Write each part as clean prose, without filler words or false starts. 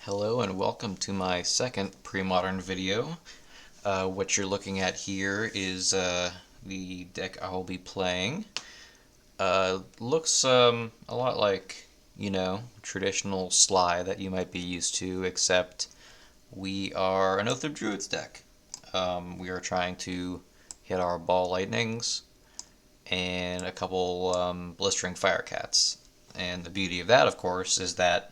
Hello and welcome to my second Premodern video. What you're looking at here is the deck I'll be playing. Looks a lot like, traditional Sligh that you might be used to, except we are an Oath of Druids deck. We are trying to hit our ball lightnings and a couple blistering firecats. And the beauty of that, of course, is that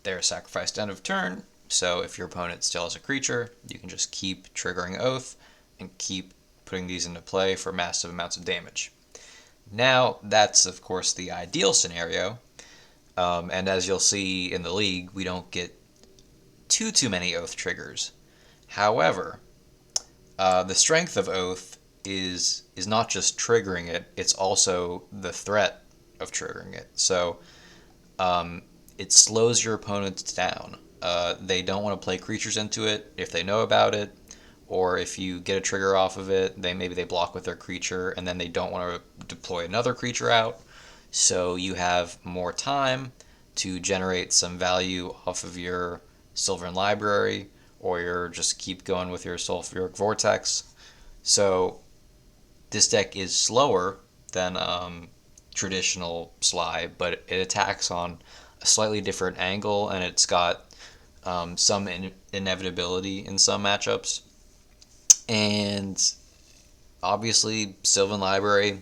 they're sacrificed end of turn, so if your opponent still has a creature, you can just keep triggering Oath and keep putting these into play for massive amounts of damage. Now, that's of course the ideal scenario, and as you'll see in the league, we don't get too many Oath triggers. However, the strength of Oath is not just triggering it; it's also the threat of triggering it. So it slows your opponents down. They don't want to play creatures into it if they know about it, or if you get a trigger off of it, maybe they block with their creature, and then they don't want to deploy another creature out. So you have more time to generate some value off of your Sylvan Library, or you just keep going with your Sulfuric Vortex. So this deck is slower than traditional Sligh, but it attacks on a slightly different angle, and it's got some inevitability in some matchups. And obviously, Sylvan Library,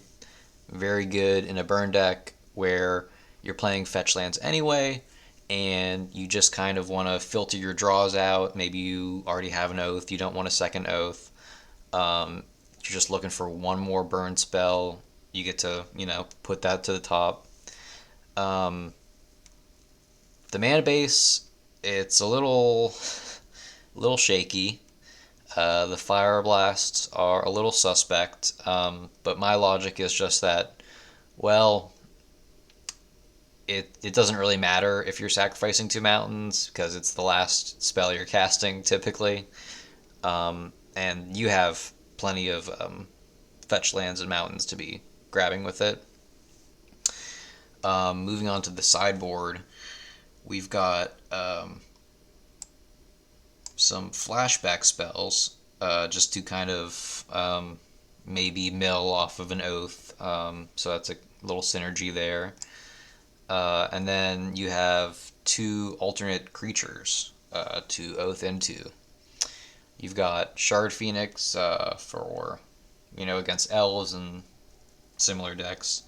very good in a burn deck where you're playing fetch lands anyway, and you just kind of want to filter your draws out. Maybe you already have an Oath, you don't want a second Oath. You're just looking for one more burn spell. You get to, put that to the top. The mana base, it's a little shaky. The fire blasts are a little suspect, but my logic is just that, well, it doesn't really matter if you're sacrificing 2 mountains because it's the last spell you're casting typically, and you have plenty of fetch lands and mountains to be grabbing with it. Moving on to the sideboard, we've got some flashback spells just to kind of maybe mill off of an Oath. So that's a little synergy there. And then you have 2 alternate creatures to Oath into. You've got Shard Phoenix for, against elves and similar decks.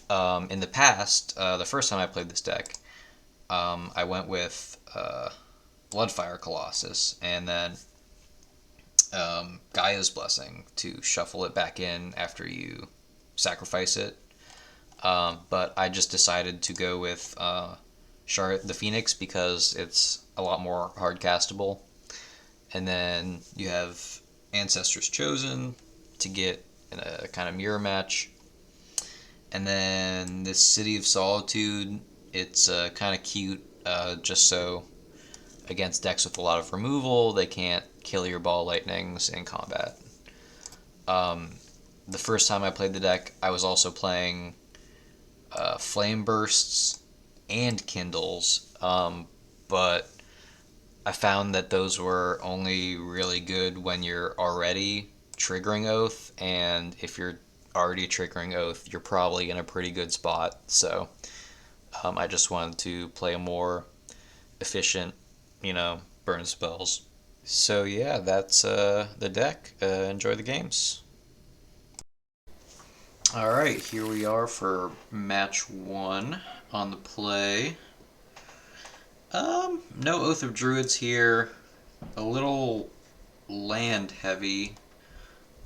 In the past, the first time I played this deck, I went with Bloodfire Colossus and then Gaia's Blessing to shuffle it back in after you sacrifice it. But I just decided to go with Shard the Phoenix because it's a lot more hard castable. And then you have Ancestors Chosen to get in a kind of mirror match. And then this City of Solitude, it's kind of cute, just so against decks with a lot of removal, they can't kill your ball lightnings in combat. The first time I played the deck, I was also playing Flame Bursts and Kindles, but I found that those were only really good when you're already triggering Oath, and if you're already triggering Oath, you're probably in a pretty good spot. So I just wanted to play a more efficient, burn spells. So yeah, that's the deck. Enjoy the games. All right, here we are for match 1 on the play. No Oath of Druids here. A little land heavy,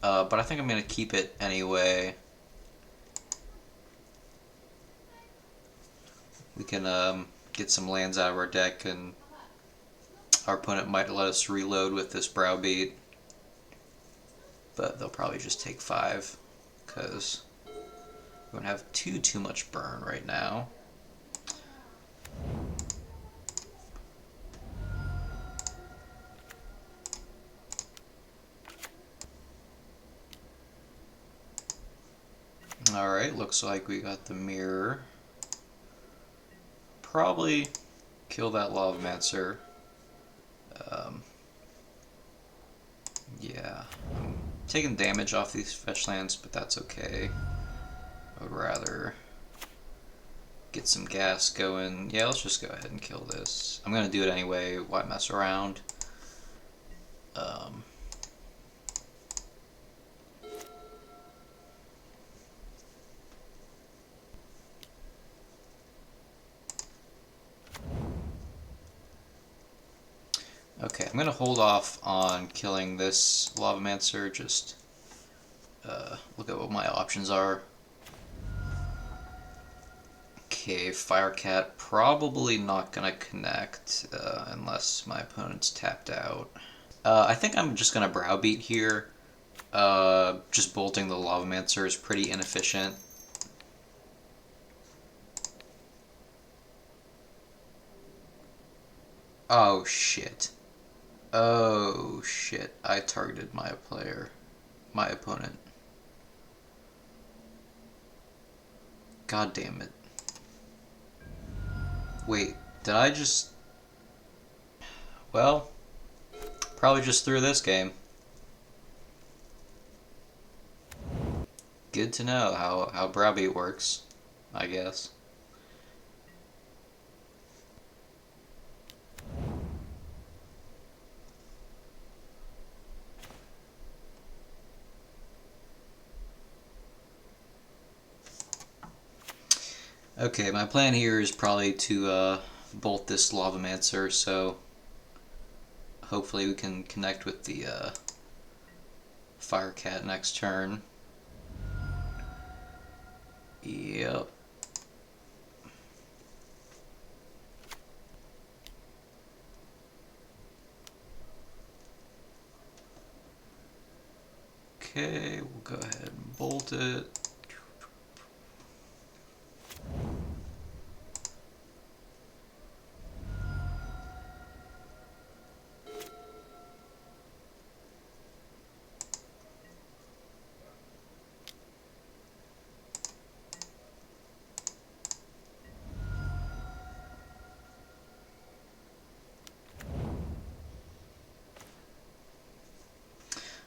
but I think I'm gonna keep it anyway. We can get some lands out of our deck, and our opponent might let us reload with this Browbeat, but they'll probably just take 5 because we don't have too much burn right now. Alright, looks like we got the mirror. Probably kill that Lavamancer Yeah, I'm taking damage off these fetch lands, but that's okay. I would rather get some gas going. Yeah, let's just go ahead and kill this. I'm gonna do it anyway, why mess around? Um, okay, I'm gonna hold off on killing this Lavamancer, just look at what my options are. Okay, Firecat probably not gonna connect unless my opponent's tapped out. I think I'm just gonna browbeat here. Just bolting the Lavamancer is pretty inefficient. Oh shit. Oh shit. I targeted my opponent. God damn it. Wait, did I just... Well, probably just threw this game. Good to know how browbeat works, I guess. Okay, my plan here is probably to bolt this Lavamancer, so hopefully we can connect with the Firecat next turn. Yep. Okay, we'll go ahead and bolt it.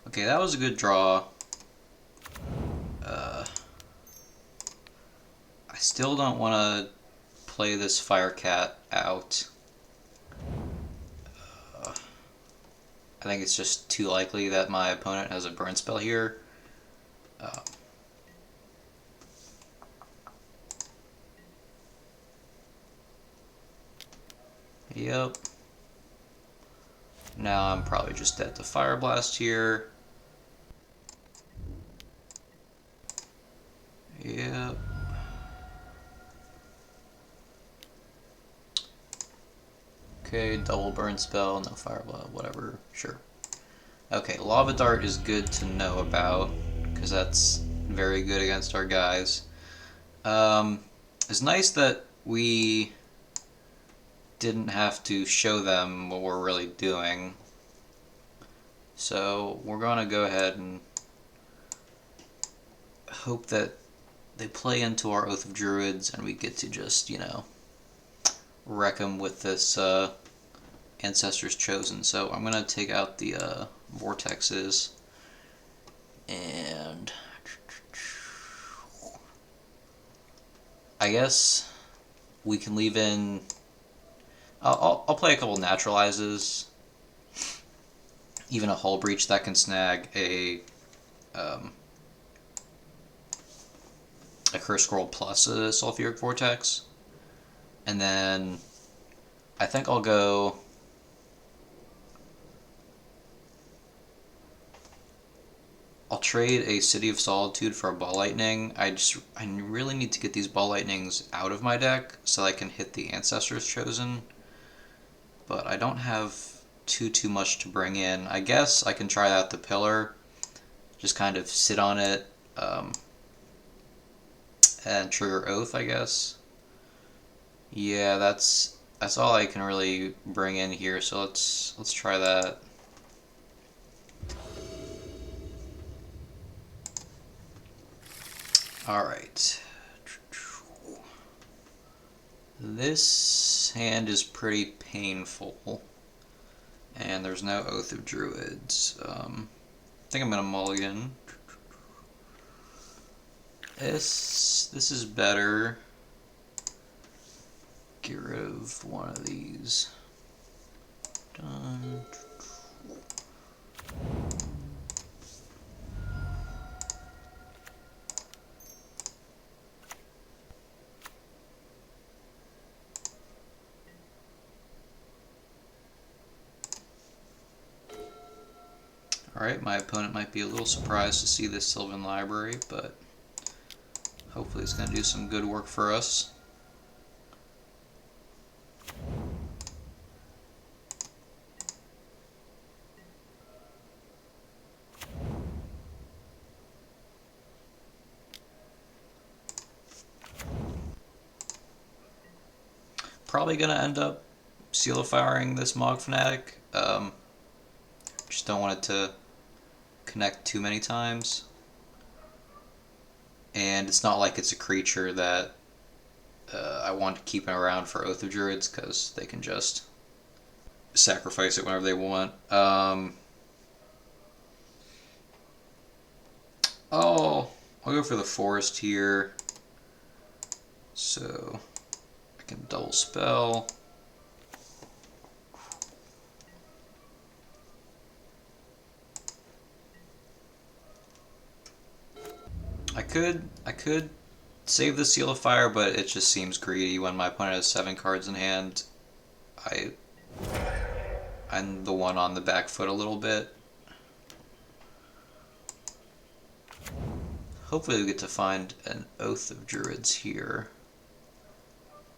Okay, that was a good draw. I still don't want to play this Firecat out. I think it's just too likely that my opponent has a burn spell here. Yep. Now I'm probably just dead to Fire Blast here. Yep. Okay, double burn spell, no Fire Blast, whatever, sure. Okay, Lava Dart is good to know about, because that's very good against our guys. It's nice that we didn't have to show them what we're really doing. So we're going to go ahead and hope that they play into our Oath of Druids and we get to just, you know, wreck them with this Ancestors Chosen. So I'm going to take out the vortexes and I guess we can leave in... I'll play a couple naturalizes, even a Hull Breach that can snag a Curse Scroll plus a Sulfuric Vortex, and then I think I'll go... I'll trade a City of Solitude for a Ball Lightning. I really need to get these Ball Lightnings out of my deck so I can hit the Ancestors Chosen. But I don't have too much to bring in. I guess I can try out the Pillar, just kind of sit on it, and trigger Oath, I guess. Yeah, that's all I can really bring in here. So let's try that. All right. This hand is pretty painful. And there's no Oath of Druids. I think I'm gonna mulligan. This is better. Get rid of one of these. Done. Alright, my opponent might be a little surprised to see this Sylvan Library, but hopefully it's going to do some good work for us. Probably going to end up Seal-firing this Mog Fanatic. Just don't want it to connect too many times. And it's not like it's a creature that I want to keep around for Oath of Druids, because they can just sacrifice it whenever they want. Oh, I'll go for the Forest here. So I can double spell. I could save the Seal of Fire, but it just seems greedy when my opponent has 7 cards in hand. I'm the one on the back foot a little bit. Hopefully we get to find an Oath of Druids here.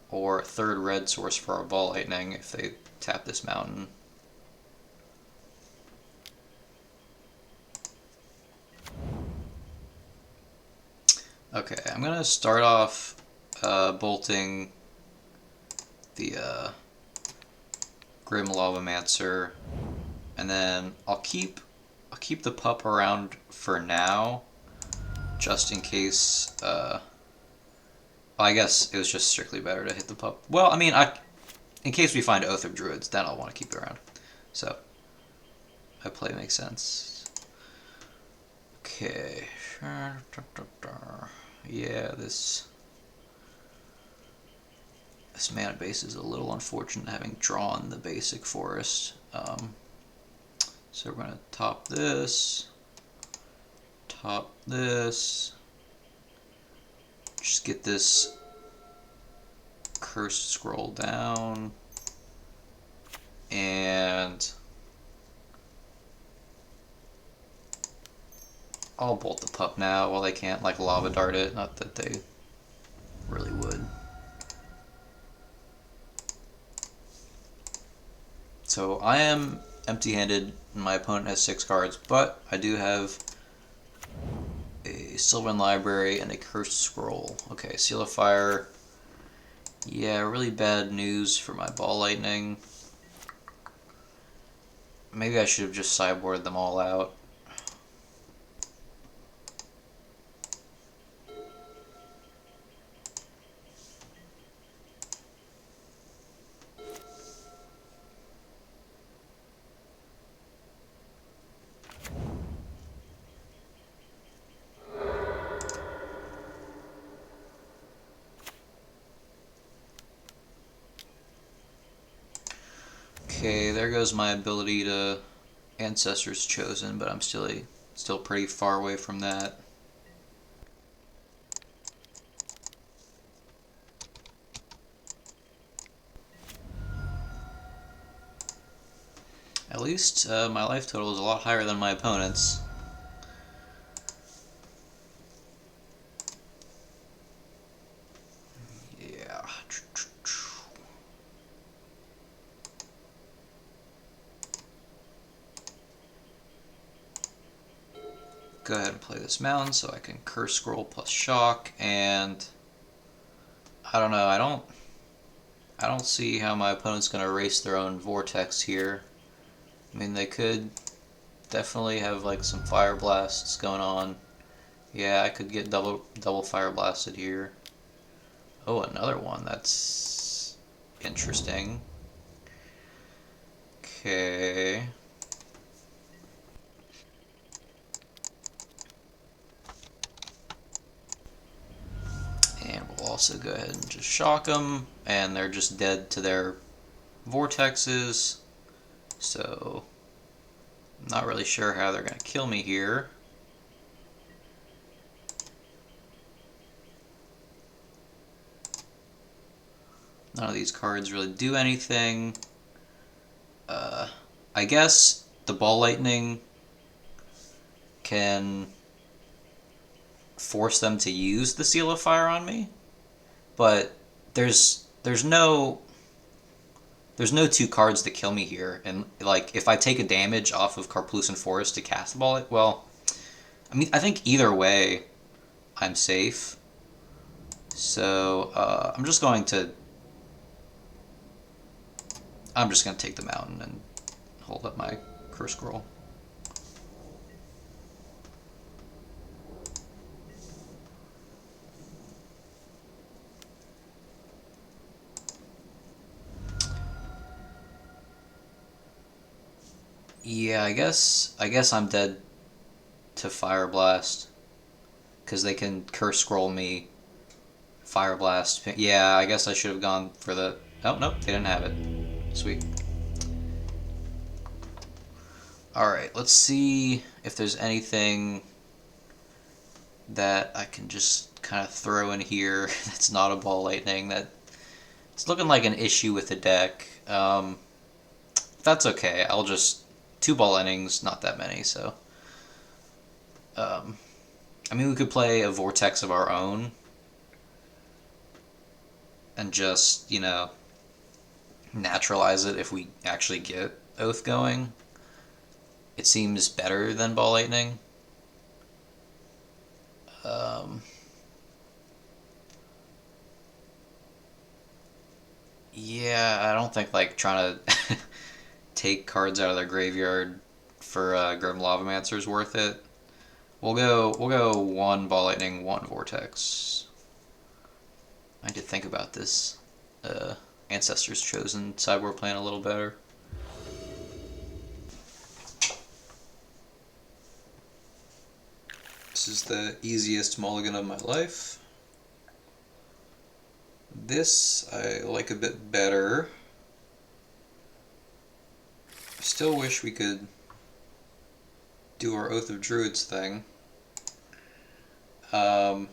Or a 3rd red source for our Ball Lightning if they tap this mountain. Okay, I'm gonna start off bolting the Grim Lavamancer, and then I'll keep the pup around for now, just in case. I guess it was just strictly better to hit the pup. Well, I mean, in case we find Oath of Druids, then I'll want to keep it around. So my play makes sense. Okay. Yeah, this mana base is a little unfortunate, having drawn the basic forest. So we're going to top this, just get this cursed scroll down, and I'll bolt the pup now while they can't like lava dart it, not that they really would. So I am empty-handed and my opponent has 6 cards, but I do have a Sylvan Library and a Cursed Scroll. Okay, Seal of Fire. Yeah, really bad news for my Ball Lightning. Maybe I should have just sideboarded them all out. Okay, there goes my ability to Ancestors Chosen, but I'm still pretty far away from that. At least my life total is a lot higher than my opponent's. Yeah. Go ahead and play this mountain so I can Curse Scroll plus Shock, and I don't know, I don't see how my opponent's going to erase their own Vortex here. I mean, they could definitely have like some Fire Blasts going on. Yeah, I could get double Fire Blasted here. Oh, another one. That's interesting. Okay. And we'll also go ahead and just shock them, and they're just dead to their vortexes. So, I'm not really sure how they're going to kill me here. None of these cards really do anything. I guess the Ball Lightning can force them to use the Seal of Fire on me, but there's no two cards that kill me here, and like if I take a damage off of Karplusan Forest to cast Ball, well, I mean I think either way I'm safe. So I'm just going to take the mountain and hold up my Curse Scroll. Yeah, I guess I'm dead to Fire Blast, because they can Curse Scroll me. Fire Blast. Yeah, I guess I should have gone for the... Oh, nope, they didn't have it. Sweet. Alright, let's see if there's anything that I can just kind of throw in here that's not a Ball Lightning. That it's looking like an issue with the deck. That's okay. I'll just... 2 Ball Lightnings, not that many, so... I mean, we could play a Vortex of our own and just, you know, naturalize it if we actually get Oath going. It seems better than Ball Lightning. Yeah, I don't think like trying to take cards out of their graveyard for Grim Lavamancer is worth it. We'll go 1 Ball Lightning, 1 Vortex. I need to think about this Ancestors Chosen sideboard plan a little better. This is the easiest mulligan of my life. This I like a bit better. I still wish we could do our Oath of Druids thing. I'm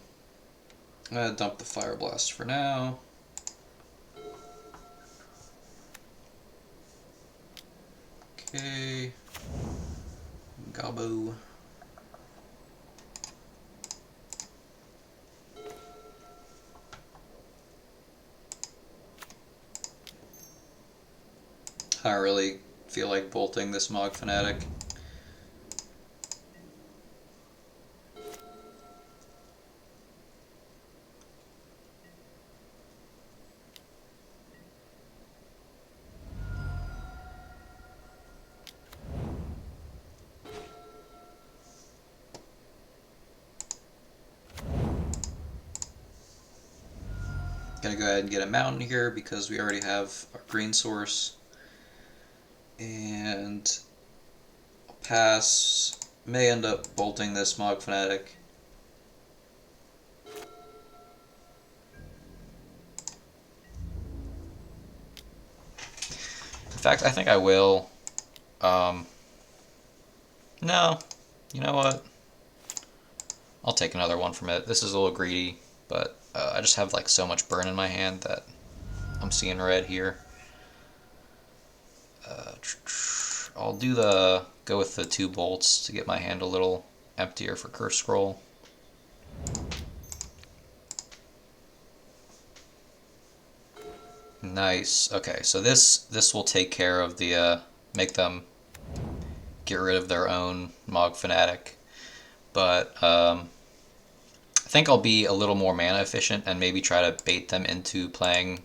gonna dump the Fire Blast for now. Okay. Gobbo. I don't really feel like bolting this Mog Fanatic. Gonna go ahead and get a mountain here because we already have our green source. And I'll pass. May end up bolting this Mog Fanatic. In fact, I think I will. No, you know what? I'll take another one from it. This is a little greedy, but I just have like so much burn in my hand that I'm seeing red here. I'll go with the 2 bolts to get my hand a little emptier for Curse Scroll. Nice. Okay, so this will take care of the make them get rid of their own Mog Fanatic, but I think I'll be a little more mana efficient and maybe try to bait them into playing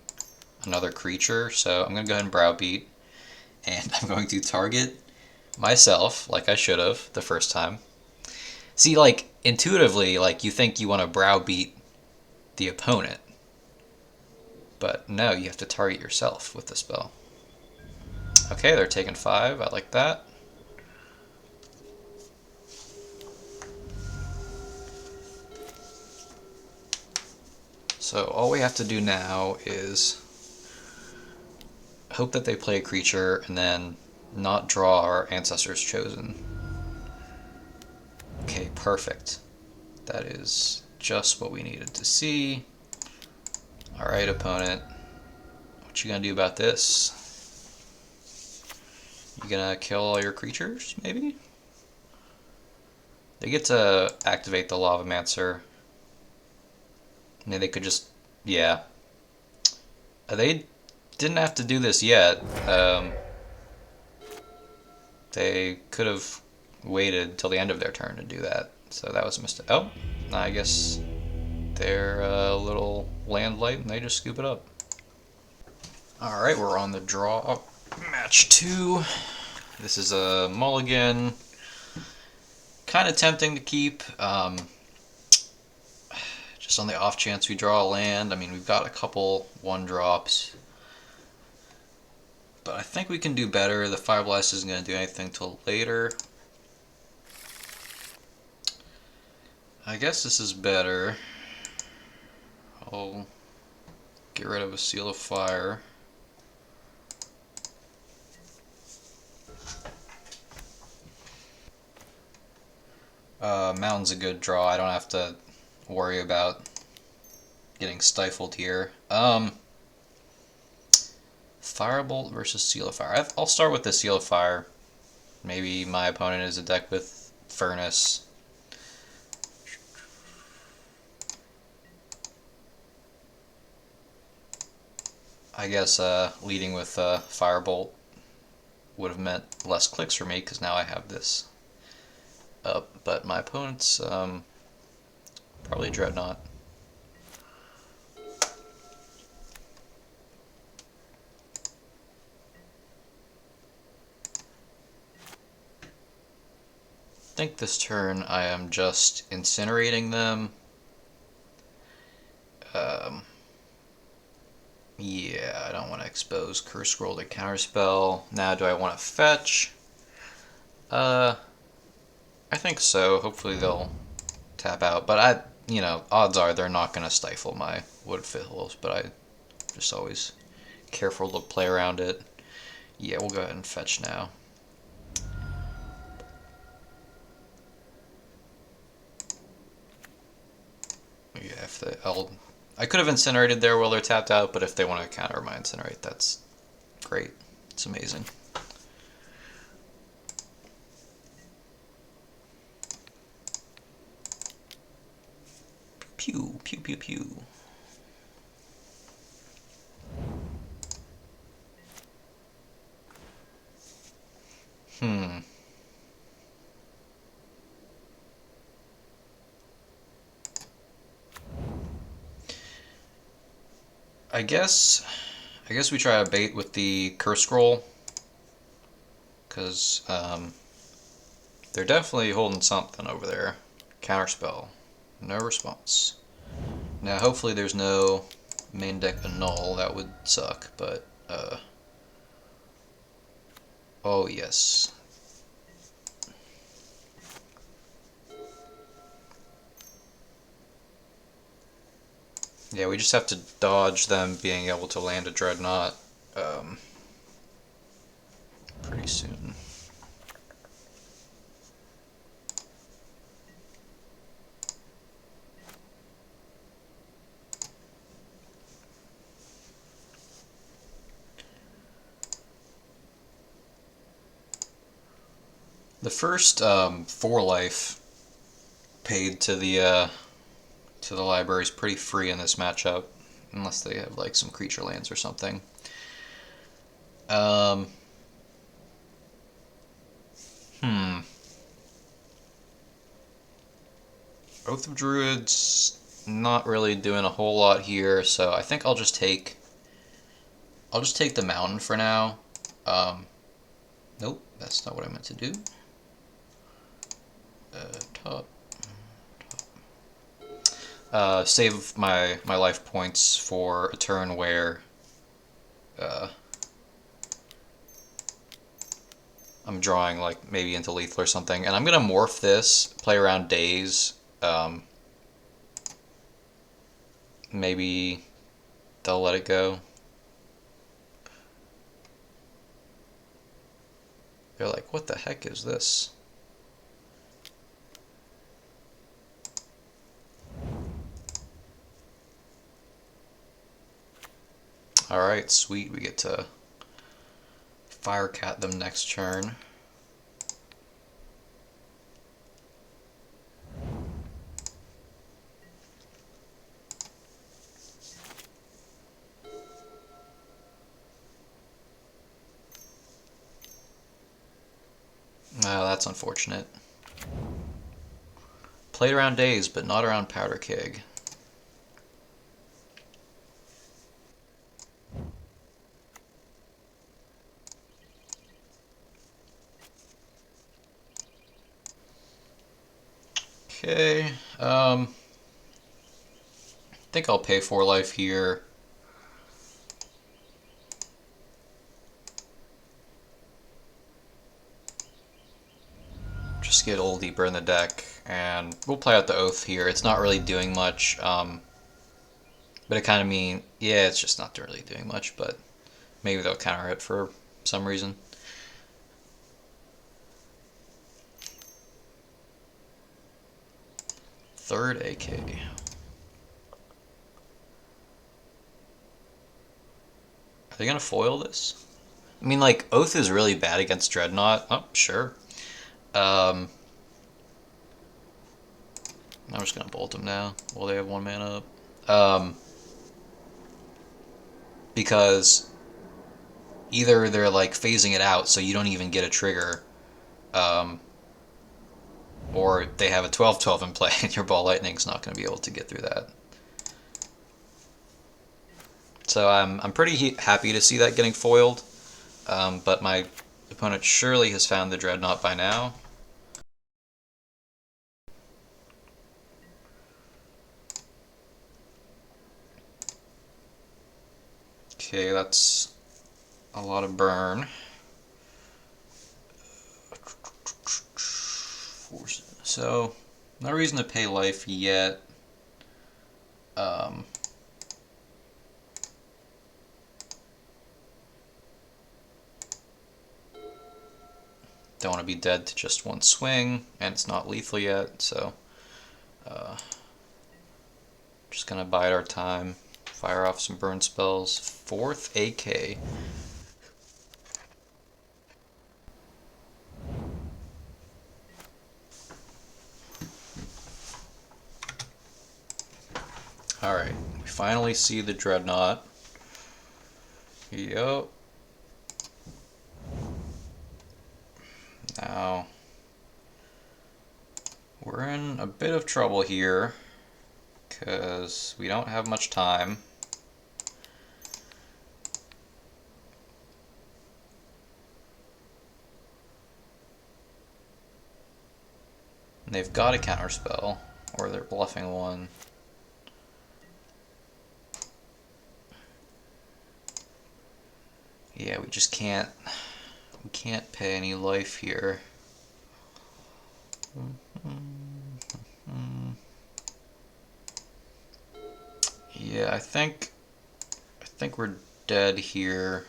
another creature. So I'm gonna go ahead and Browbeat. And I'm going to target myself, like I should have the first time. See, like, intuitively, like, you think you want to browbeat the opponent. But no, you have to target yourself with the spell. Okay, they're taking 5. I like that. So all we have to do now is hope that they play a creature and then not draw our Ancestors Chosen. Okay, perfect. That is just what we needed to see. Alright, opponent. What you gonna do about this? You gonna kill all your creatures, maybe? They get to activate the Lavamancer. I mean, they could just... yeah. They didn't have to do this yet. They could have waited till the end of their turn to do that. So that was a mistake. Oh, I guess they're a little land light and they just scoop it up. Alright, we're on the draw. Match 2. This is a mulligan. Kind of tempting to keep. Just on the off chance we draw a land. I mean, we've got a couple 1-drops. But I think we can do better. The Fire Blast isn't going to do anything till later. I guess this is better. I'll get rid of a Seal of Fire. Mountain's a good draw. I don't have to worry about getting stifled here. Firebolt versus Seal of Fire. I'll start with the Seal of Fire. Maybe my opponent is a deck with Furnace. I guess leading with Firebolt would have meant less clicks for me because now I have this up. But my opponent's probably Dreadnought. I think this turn I am just incinerating them. Yeah, I don't want to expose Curse Scroll to Counterspell. Now, do I want to fetch? I think so. Hopefully they'll tap out. But odds are they're not going to stifle my Wood Fiddles, but I'm just always careful to play around it. Yeah, we'll go ahead and fetch now. Yeah, I could have incinerated there while they're tapped out, but if they want to counter my incinerate, that's great. It's amazing. Pew, pew, pew, pew. I guess we try a bait with the Curse Scroll, because they're definitely holding something over there. Counterspell, no response. Now hopefully there's no main deck annul, that would suck, but oh yes. Yeah, we just have to dodge them being able to land a Dreadnought pretty soon. The first 4 life paid to the library is pretty free in this matchup, unless they have like some creature lands or something. Oath of Druids not really doing a whole lot here, so I think I'll just take the mountain for now. Nope, that's not what I meant to do. Top. Save my life points for a turn where I'm drawing like maybe into lethal or something, and I'm gonna morph this, play around days. Maybe they'll let it go. They're like, what the heck is this? Alright, sweet, we get to Firecat them next turn. Oh, that's unfortunate. Played around days, but not around powder keg. Okay, I think I'll pay 4 life here. Just get a little deeper in the deck, and we'll play out the Oath here. It's not really doing much, but it kind of mean, yeah, it's just not really doing much, but maybe they'll counter it for some reason. Third AK. Are they gonna foil this? I mean, like, Oath is really bad against Dreadnought. Oh, sure. I'm just gonna bolt them now while they have 1 mana up. Because either they're like phasing it out so you don't even get a trigger, or they have a 12/12 in play and your Ball Lightning's not going to be able to get through that. So I'm pretty happy to see that getting foiled, but my opponent surely has found the Dreadnought by now. Okay, that's a lot of burn. So, no reason to pay life yet. Don't want to be dead to just 1 swing, and it's not lethal yet, so just gonna bide our time, fire off some burn spells. 4th AK. Alright, we finally see the Dreadnought. Yup. Now, we're in a bit of trouble here, because we don't have much time. And they've got a counterspell, or they're bluffing one. Yeah, we just can't pay any life here. Yeah, I think we're dead here.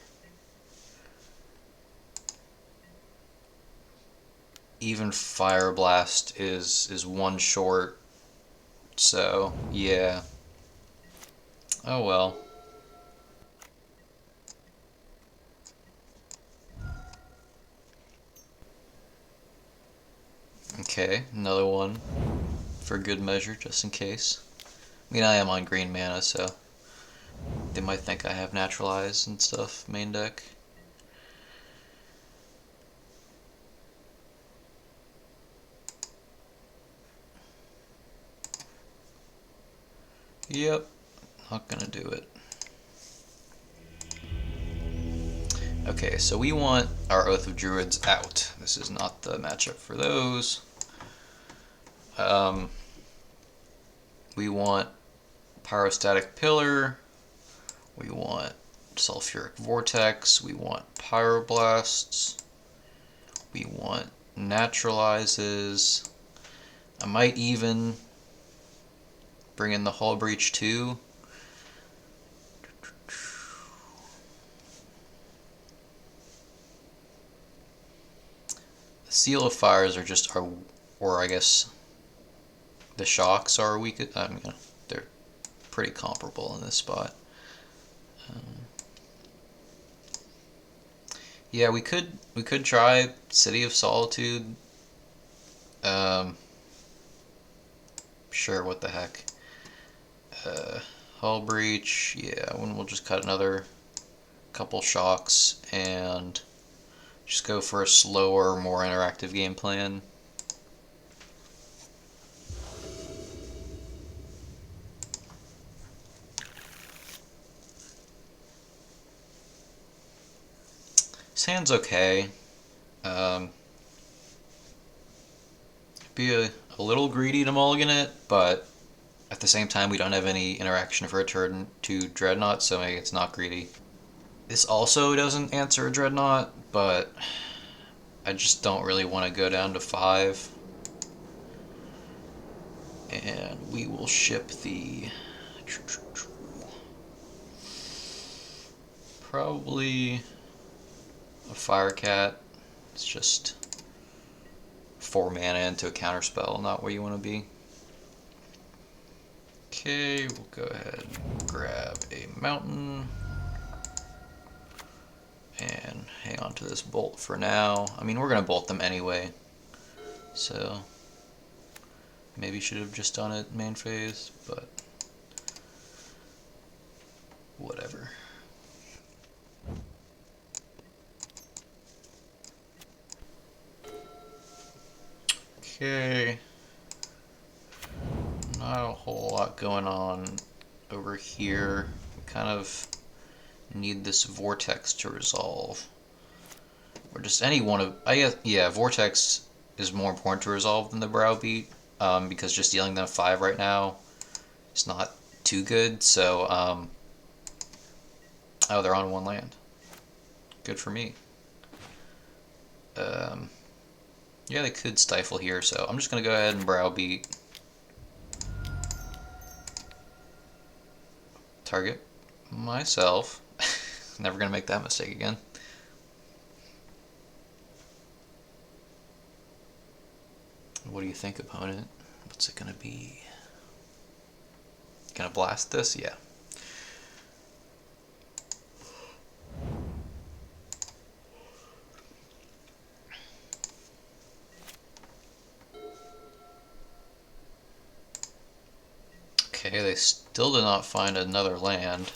Even Fire Blast is 1 short. So, yeah. Oh well. Okay, another one for good measure, just in case. I mean, I am on green mana, so they might think I have Naturalize and stuff main deck. Yep, not gonna do it. Okay, so we want our Oath of Druids out. This is not the matchup for those. We want Pyrostatic Pillar. We want Sulfuric Vortex. We want Pyroblasts. We want naturalizes. I might even bring in the Hull Breach too. The Seal of Fires are just our, or I guess the Shocks are weak. I mean, they're pretty comparable in this spot. Yeah, we could try City of Solitude. Sure, what the heck. Hull Breach, yeah, we'll just cut another couple Shocks and just go for a slower, more interactive game plan. This hand's okay. Be a little greedy to mulligan it, but at the same time we don't have any interaction for a turn to Dreadnought, so maybe it's not greedy. This also doesn't answer a Dreadnought, but I just don't really want to go down to 5. And we will ship the... probably a Firecat. It's just 4 mana into a counterspell, not where you want to be. Okay, we'll go ahead and grab a mountain. And hang on to this bolt for now. I mean, we're going to bolt them anyway. So, maybe should have just done it main phase, but whatever. Okay. Not a whole lot going on over here. We kind of need this vortex to resolve. Or just any one of... I guess, yeah, vortex is more important to resolve than the browbeat, because just dealing them 5 right now is not too good, so... oh, they're on 1 land. Good for me. Yeah, they could stifle here, so I'm just going to go ahead and browbeat. Target myself. Never going to make that mistake again. What do you think, opponent? What's it going to be? Gonna blast this? Yeah. Okay, they still did not find another land.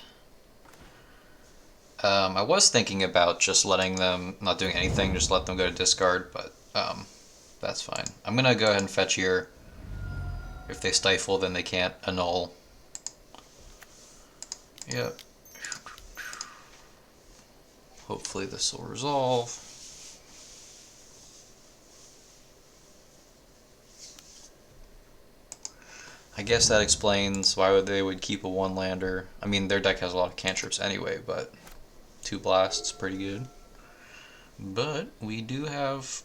I was thinking about just letting them, not doing anything, just let them go to discard, but that's fine. I'm gonna go ahead and fetch here. If they stifle, then they can't annul. Yep. Hopefully this will resolve. I guess that explains why they would keep a 1-lander. I mean, their deck has a lot of cantrips anyway, but 2 blasts, pretty good. But we do have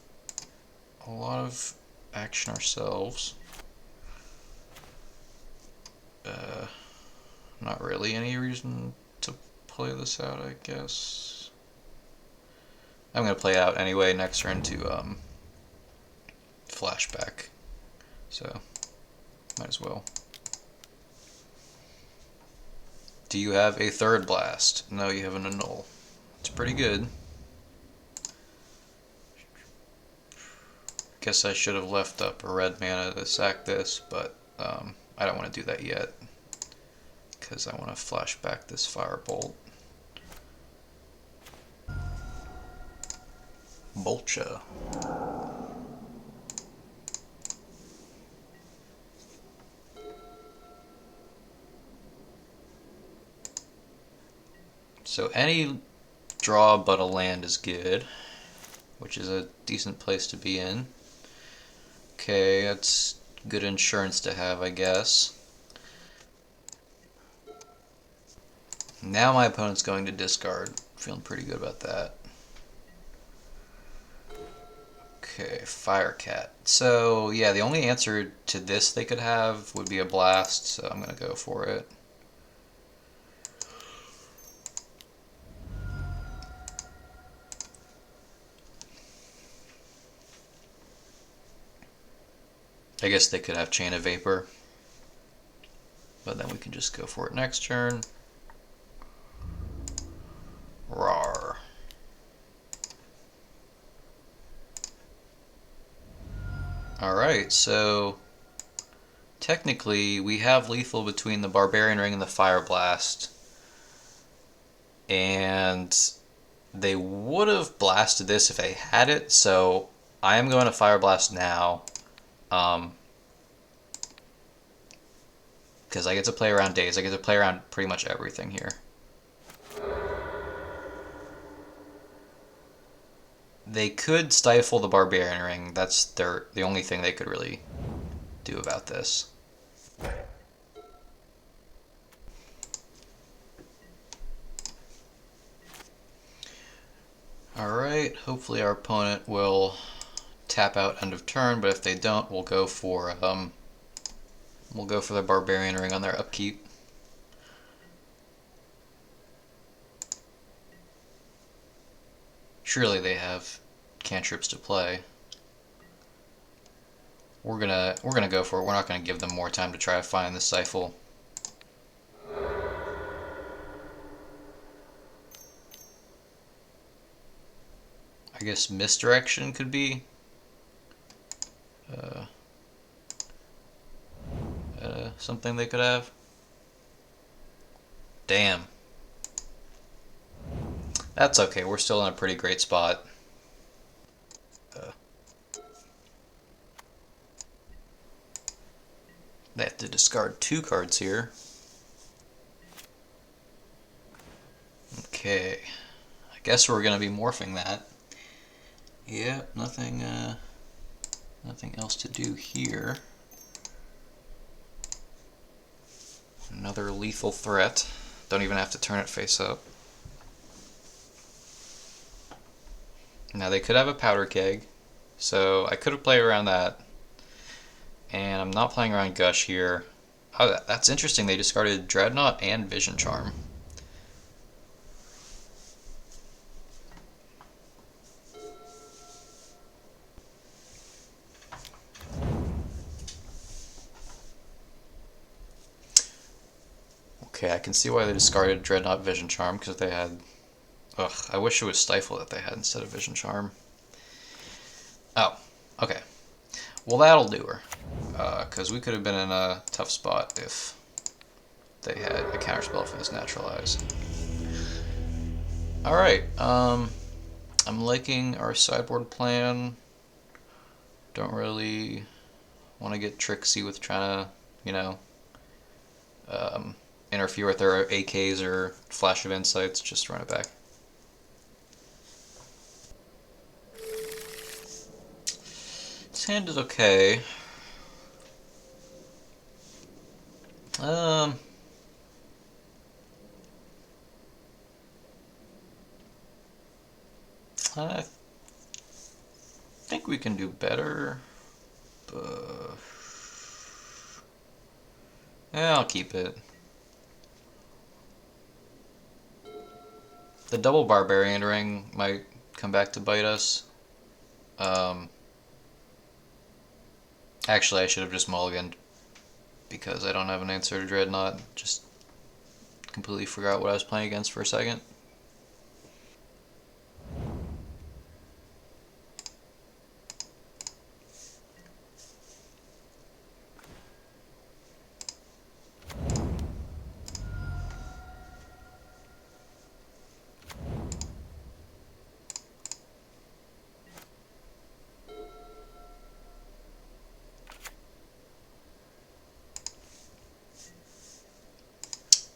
a lot of action ourselves. Not really any reason to play this out, I guess. I'm going to play it out anyway next turn to flashback. So, might as well. Do you have a 3rd blast? No, you have an annul. It's pretty good. Guess I should have left up a red mana to sack this, but I don't want to do that yet. Because I want to flash back this firebolt. Bolcha. So any draw but a land is good, which is a decent place to be in. Okay, that's good insurance to have, I guess. Now my opponent's going to discard. Feeling pretty good about that. Okay, Fire Cat. So, yeah, the only answer to this they could have would be a Blast, so I'm going to go for it. I guess they could have Chain of Vapor, but then we can just go for it next turn. Rawr. Alright, so technically we have lethal between the Barbarian Ring and the Fire Blast, and they would have blasted this if they had it, so I am going to Fire Blast now. Because I get to play around days. I get to play around pretty much everything here. They could stifle the Barbarian Ring. That's the only thing they could really do about this. Alright, hopefully our opponent will tap out end of turn, but if they don't, we'll go for the Barbarian Ring on their upkeep. Surely they have cantrips to play. We're gonna go for it. We're not gonna give them more time to try to find the Stifle. I guess Misdirection could be something they could have. Damn. That's okay, we're still in a pretty great spot. They have to discard 2 cards here. Okay. I guess we're gonna be morphing that. Yep, nothing else to do here. Another lethal threat. Don't even have to turn it face up. Now they could have a powder keg, so I could have played around that. And I'm not playing around Gush here. Oh, that's interesting. They discarded Dreadnought and Vision Charm. Okay, I can see why they discarded Dreadnought Vision Charm, because they had... Ugh, I wish it was Stifle that they had instead of Vision Charm. Oh, okay. Well, that'll do her. Because we could have been in a tough spot if they had a counterspell for this Naturalize. Alright, I'm liking our sideboard plan. Don't really want to get tricksy with trying to, you know, interfere with their AKs or Flash of Insights. Just run it back. This hand is okay. I think we can do better, but yeah, I'll keep it. The double Barbarian Ring might come back to bite us. Actually, I should have just mulliganed because I don't have an answer to Dreadnought. Just completely forgot what I was playing against for a second.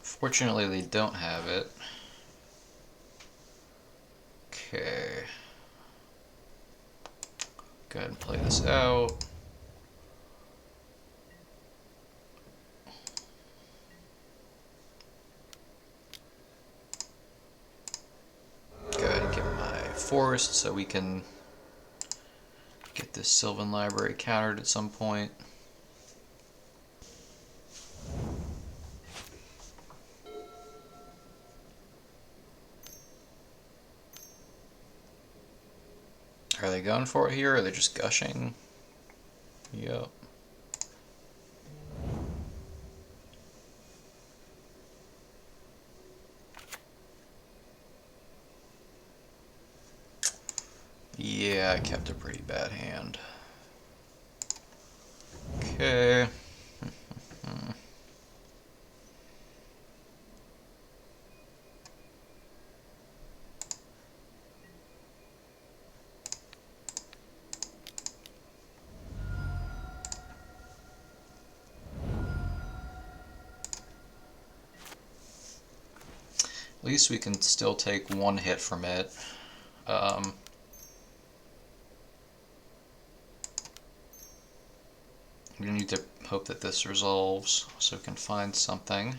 Fortunately, they don't have it. Okay. Go ahead and play this out. Go ahead and give my forest so we can get this Sylvan Library countered at some point. Are they going for it here, or are they just gushing? Yep. Yeah, I kept a pretty bad hand. Okay. At least we can still take one hit from it. We need to hope that this resolves so we can find something.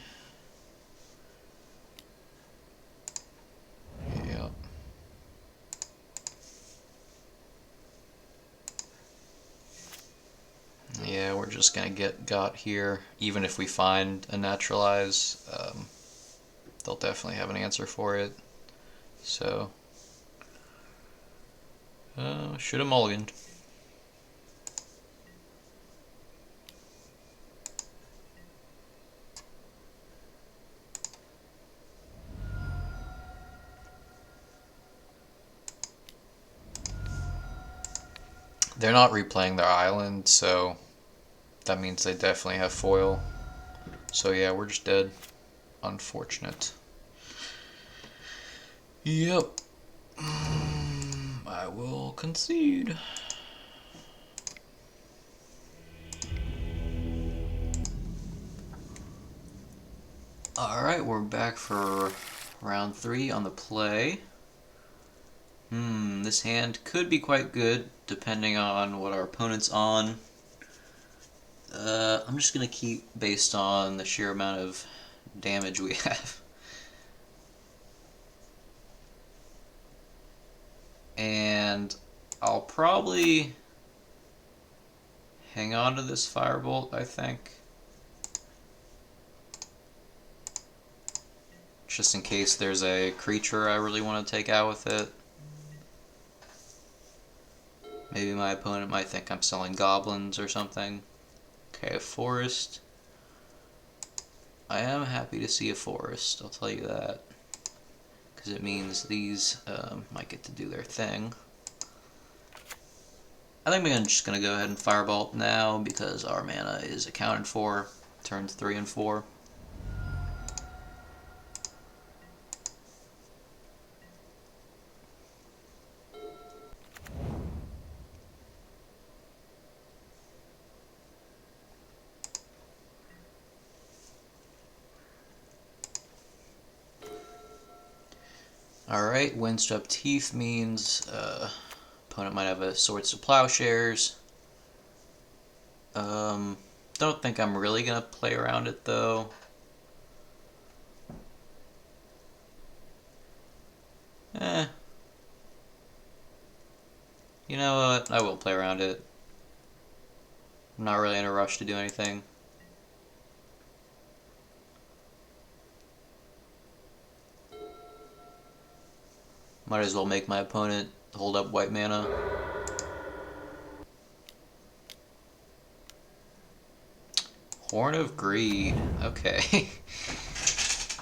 Yep. Yeah, we're just gonna get got here. Even if we find a naturalize, they'll definitely have an answer for it. So, should have mulliganed. They're not replaying their island, so that means they definitely have foil. So yeah, we're just dead. Unfortunate. Yep. I will concede. Alright, we're back for round 3 on the play. This hand could be quite good, depending on what our opponent's on. I'm just going to keep based on the sheer amount of damage we have. And I'll probably hang on to this Firebolt, I think. Just in case there's a creature I really want to take out with it. Maybe my opponent might think I'm selling goblins or something. Okay, a forest. I am happy to see a forest, I'll tell you that. Because it means these might get to do their thing. I think I'm just going to go ahead and Firebolt now because our mana is accounted for. Turns 3 and 4. Alright, Windstruck Teeth means opponent might have a Swords to Plowshares. Don't think I'm really going to play around it though. You know what? I will play around it. I'm not really in a rush to do anything. Might as well make my opponent hold up white mana. Horn of Greed. Okay.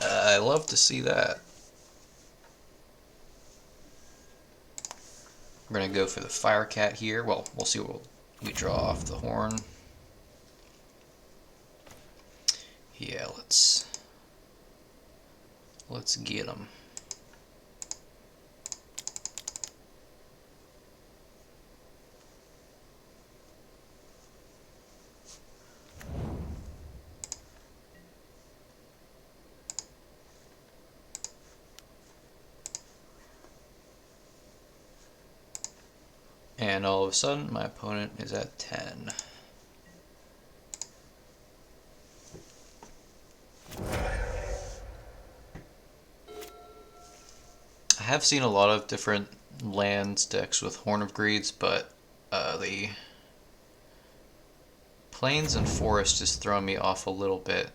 I love to see that. We're going to go for the Fire Cat here. Well, we'll see what we draw off the horn. Yeah, let's get him. And all of a sudden, my opponent is at 10. I have seen a lot of different lands decks with Horn of Greeds, but The plains and forest is throwing me off a little bit.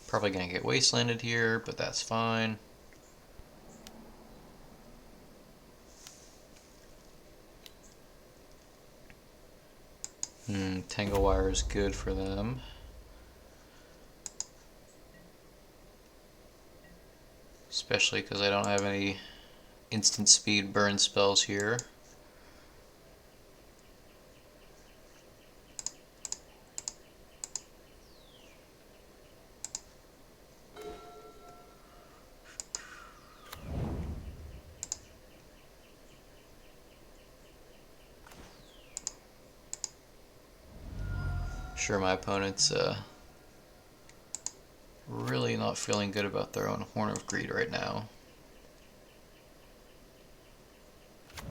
Probably gonna get wastelanded here, but that's fine. Tangle wire is good for them. Especially because I don't have any instant speed burn spells here. Sure, my opponent's really not feeling good about their own Horn of Greed right now.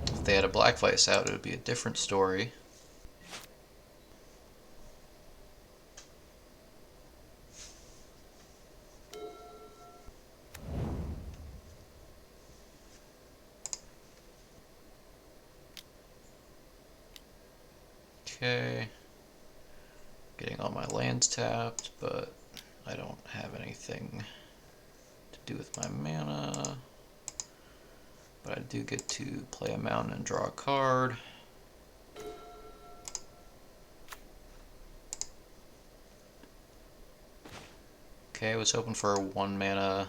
If they had a Black Vice out, it would be a different story. Okay. Getting all my lands tapped, but I don't have anything to do with my mana. But I do get to play a mountain and draw a card. Okay, I was hoping for a 1 mana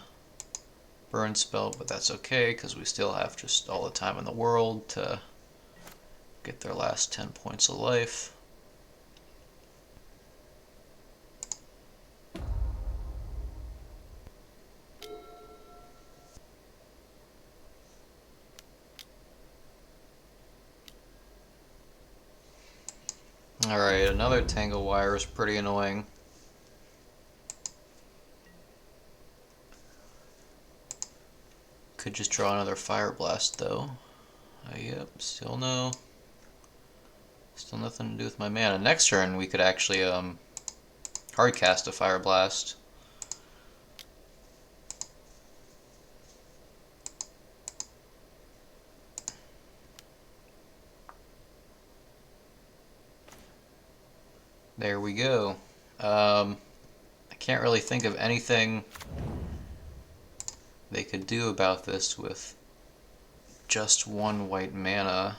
burn spell, but that's okay because we still have just all the time in the world to get their last 10 points of life. Alright, another Tangle Wire is pretty annoying. Could just draw another Fire Blast though. Yep, still no. Still nothing to do with my mana. Next turn we could actually hard cast a Fire Blast. There we go. I can't really think of anything they could do about this with just 1 white mana,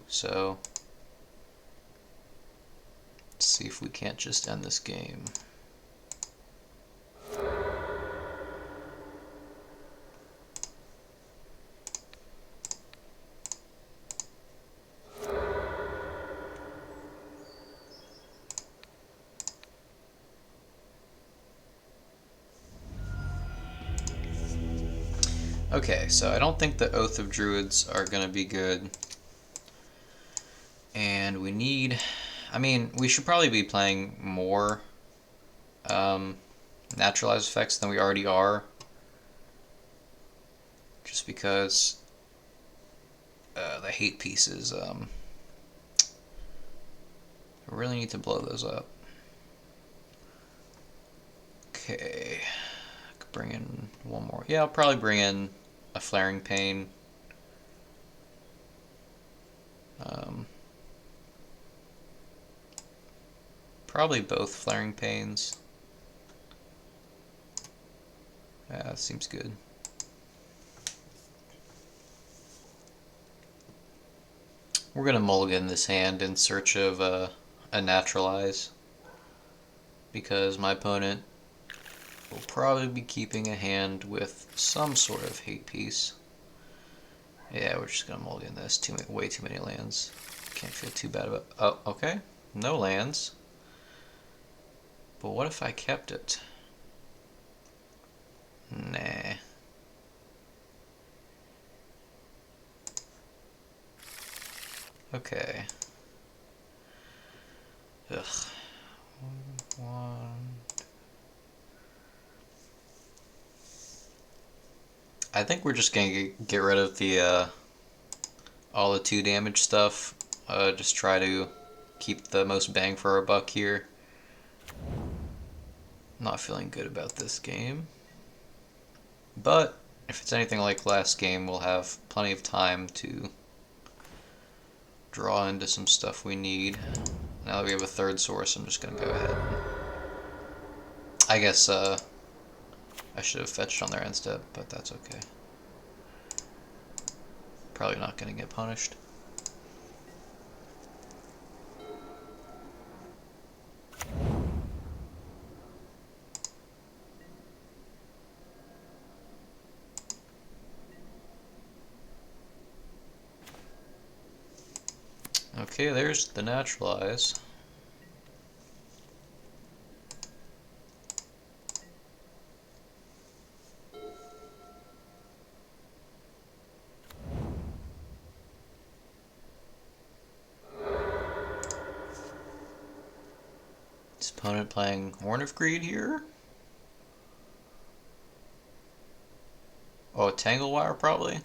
so let's see if we can't just end this game. Okay, so I don't think the Oath of Druids are going to be good. And we need... I mean, we should probably be playing more naturalized effects than we already are. Just because the hate pieces, I really need to blow those up. Okay, I could bring in 1 more. Yeah, I'll probably bring in a Flaring Pain. Probably both Flaring Pains. Yeah, that seems good. We're gonna mulligan this hand in search of a naturalize, because my opponent will probably be keeping a hand with some sort of hate piece. Yeah, we're just gonna mulligan this. Way too many lands. Can't feel too bad about. Oh, okay, no lands. But what if I kept it? Nah. Okay. Ugh. 1. I think we're just gonna get rid of the all the 2 damage stuff. Just try to keep the most bang for our buck here. Not feeling good about this game. But If it's anything like last game, we'll have plenty of time to draw into some stuff we need. Now that we have a third source, I'm just going to go ahead and... I guess I should have fetched on their end step, but that's okay. Probably not going to get punished. Okay, there's the naturalize. His opponent playing Horn of Greed here. Oh, Tanglewire probably.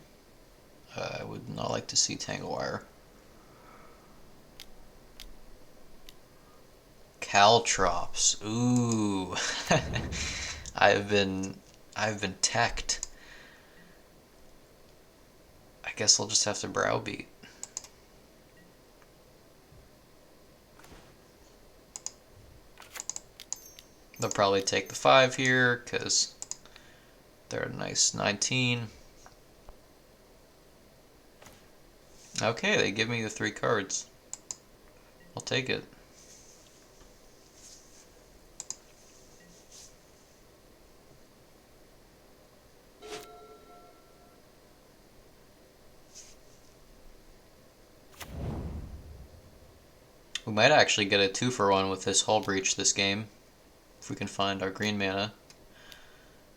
I would not like to see Tanglewire. Caltrops. Ooh. I've been teched. I guess I'll just have to browbeat. They'll probably take the 5 here because they're a nice 19. Okay, they give me the 3 cards. I'll take it. We might actually get a 2-for-1 with this Hull Breach this game, if we can find our green mana.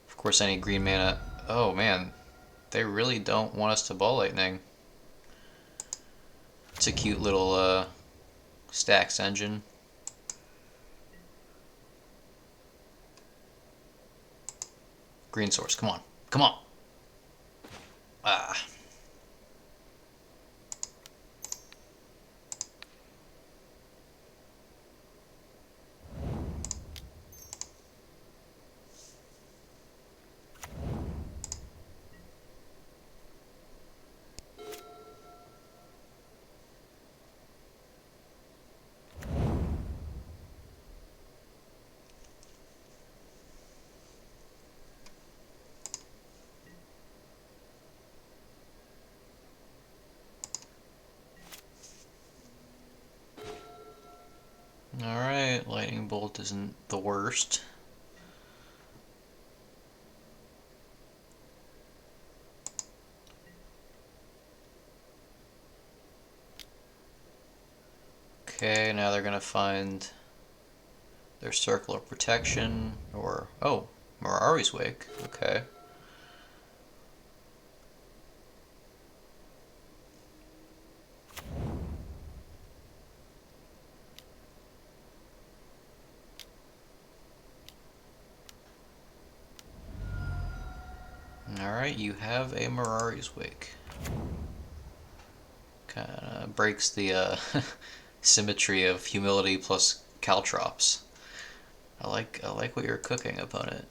Of course, any green mana... Oh man, they really don't want us to Ball Lightning. It's a cute little stacks engine. Green source, come on, come on! Ah. Alright, Lightning Bolt isn't the worst. Okay, now they're gonna find their Circle of Protection, or, oh, Mirari's Wake, okay. Alright, you have a Mirari's Wake. Kinda breaks the symmetry of humility plus caltrops. I like what you're cooking, opponent.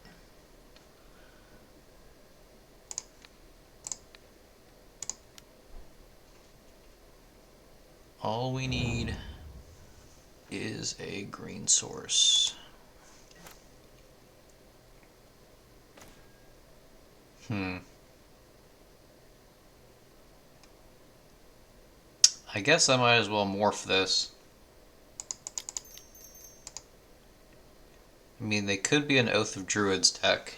All we need is a green source. I guess I might as well morph this. I mean, they could be an Oath of Druids deck.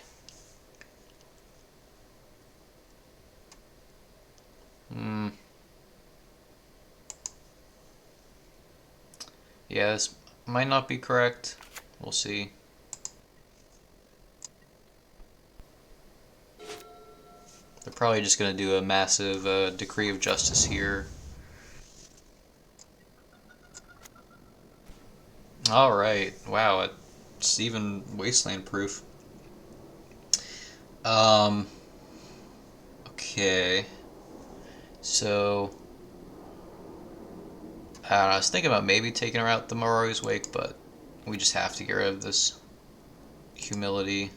Yeah, this might not be correct. We'll see. They're probably just going to do a massive Decree of Justice here. Alright, wow, it's even Wasteland proof. Okay. So, I don't know, I was thinking about maybe taking her out the Mirari's Wake, but we just have to get rid of this humility.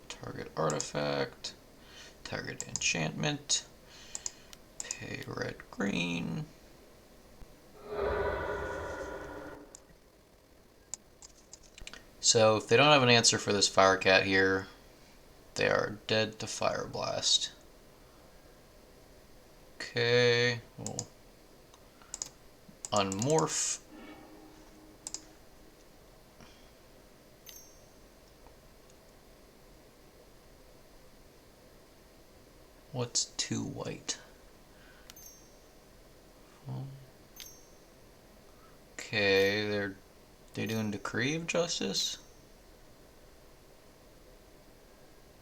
Target artifact, target enchantment, pay red green. So if they don't have an answer for this Fire Cat here, they are dead to Fire Blast. Okay, we'll unmorph. What's 2 white? Okay, they doing Decree of Justice?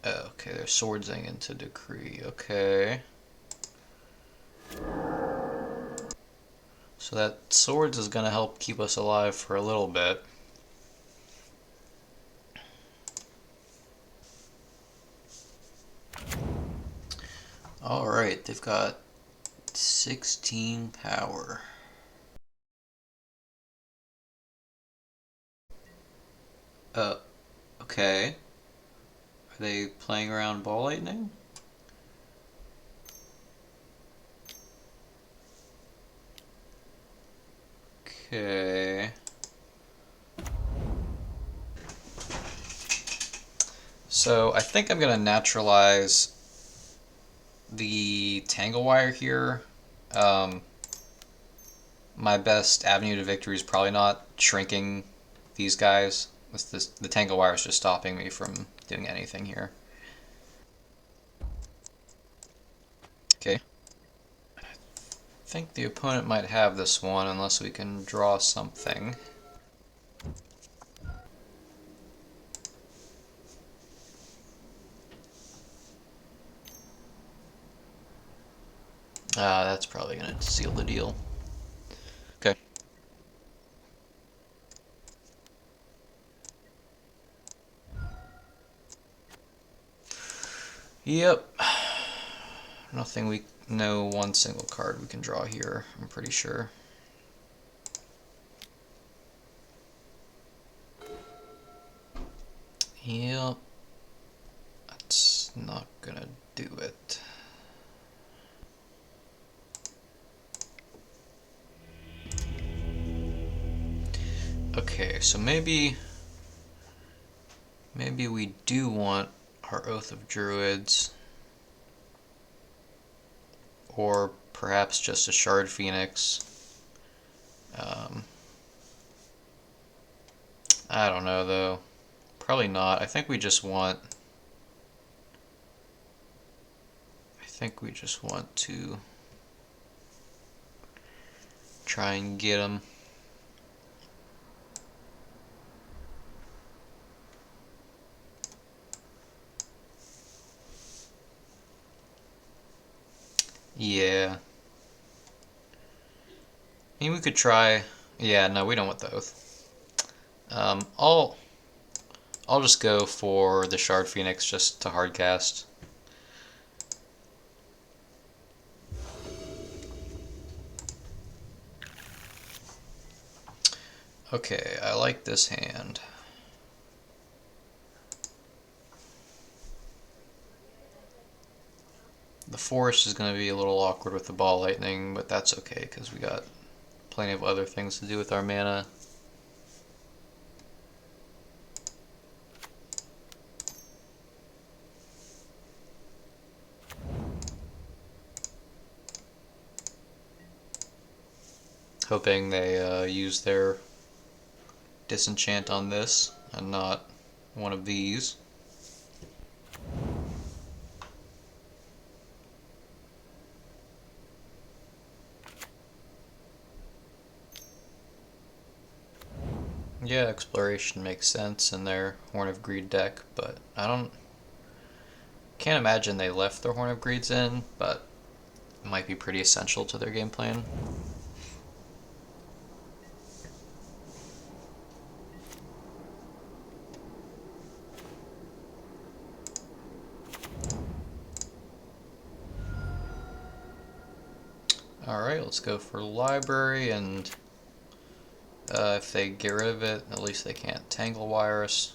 Oh, okay, they're swordsing into Decree. Okay. So that swords is gonna help keep us alive for a little bit. Alright, they've got 16 power. Okay. Are they playing around Ball Lightning? Okay. So I think I'm gonna naturalize the Tangle Wire here. My best avenue to victory is probably not shrinking these guys. The Tangle Wire is just stopping me from doing anything here. Okay. I think the opponent might have this one unless we can draw something. That's probably going to seal the deal. Okay. Yep. No one single card we can draw here, I'm pretty sure. Yep. That's not gonna do it. Okay, so maybe we do want our Oath of Druids, or perhaps just a Shard Phoenix. I don't know though. Probably not. I think we just want to try and get them. Yeah. I mean, we could try. Yeah, no, we don't want the Oath. I'll just go for the Shard Phoenix just to hardcast. Okay, I like this hand. The forest is going to be a little awkward with the Ball Lightning, but that's okay because we got plenty of other things to do with our mana. Hoping they use their disenchant on this and not one of these. Yeah, exploration makes sense in their Horn of Greed deck, but can't imagine they left their Horn of Greeds in, but it might be pretty essential to their game plan. Alright, let's go for library, and if they get rid of it, at least they can't Tangle Wire us.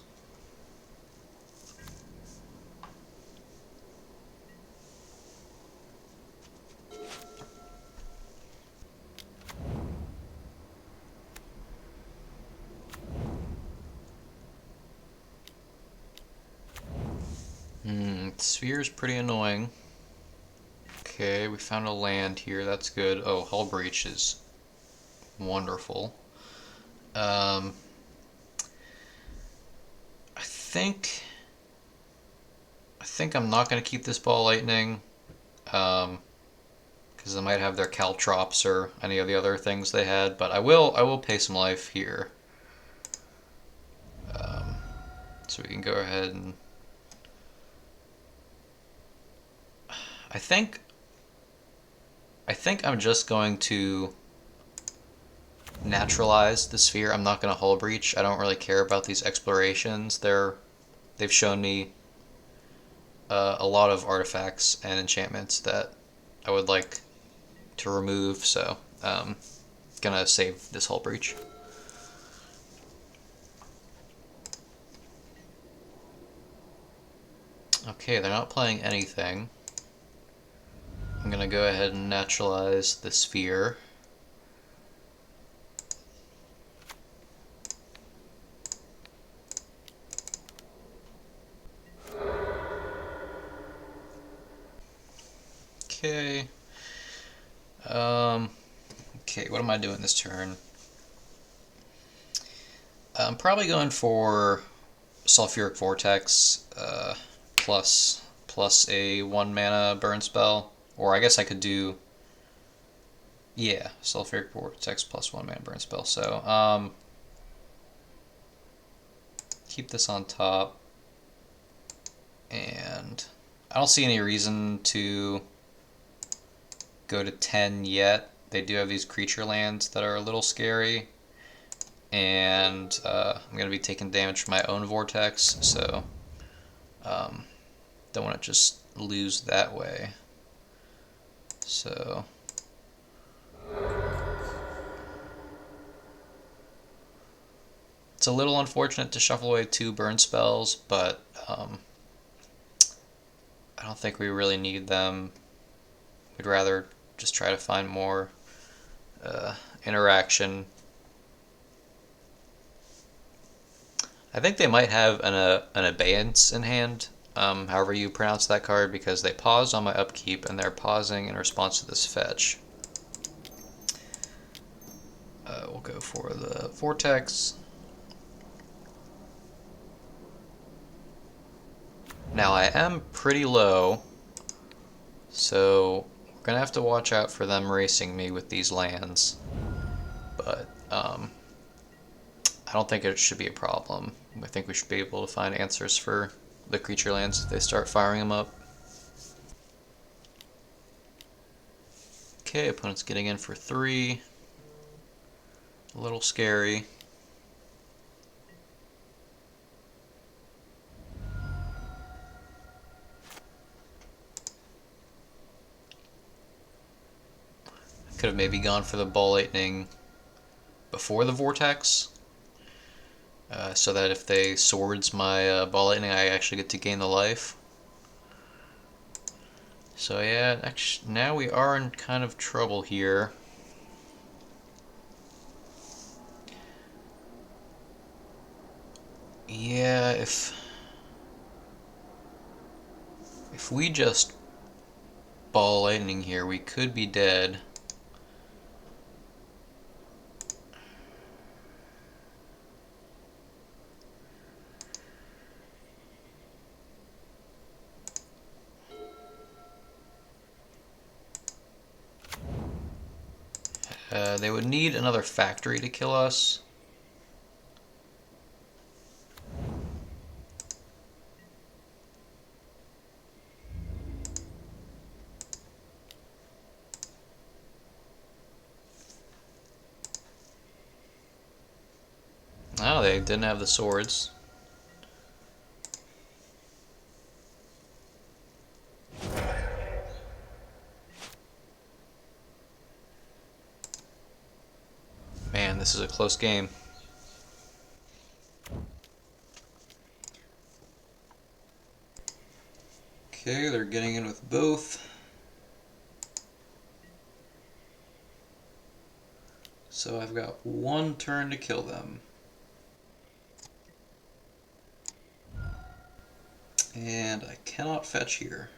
Sphere is pretty annoying. Okay, we found a land here. That's good. Oh, Hull Breach is wonderful. I think I'm not going to keep this Ball Lightning, because they might have their Caltrops or any of the other things they had. But I will pay some life here. So we can go ahead and I think I'm just going to naturalize the sphere. I'm not going to Hull Breach. I don't really care about these explorations. They've shown me a lot of artifacts and enchantments that I would like to remove, so gonna save this Hull Breach. Okay, they're not playing anything. I'm gonna go ahead and naturalize the sphere. Okay. Okay, what am I doing this turn? I'm probably going for Sulfuric Vortex plus a 1-mana burn spell. Or I guess I could do, yeah, Sulfuric Vortex plus 1-mana burn spell. So keep this on top. And I don't see any reason to go to 10 yet. They do have these creature lands that are a little scary. And I'm going to be taking damage from my own Vortex, so don't want to just lose that way. So it's a little unfortunate to shuffle away 2 burn spells, but I don't think we really need them. We'd rather just try to find more interaction. I think they might have an abeyance in hand, however you pronounce that card, because they paused on my upkeep and they're pausing in response to this fetch. We'll go for the Vortex. Now I am pretty low, so we're going to have to watch out for them racing me with these lands, but I don't think it should be a problem. I think we should be able to find answers for the creature lands if they start firing them up. Okay, opponent's getting in for 3. A little scary. Could have maybe gone for the Ball Lightning before the Vortex, so that if they swords my Ball Lightning, I actually get to gain the life. So yeah, actually, now we are in kind of trouble here. Yeah, if we just Ball Lightning here, we could be dead. They would need another factory to kill us. Oh, they didn't have the swords. Man, this is a close game. Okay, they're getting in with both. So I've got 1 turn to kill them. And I cannot fetch here.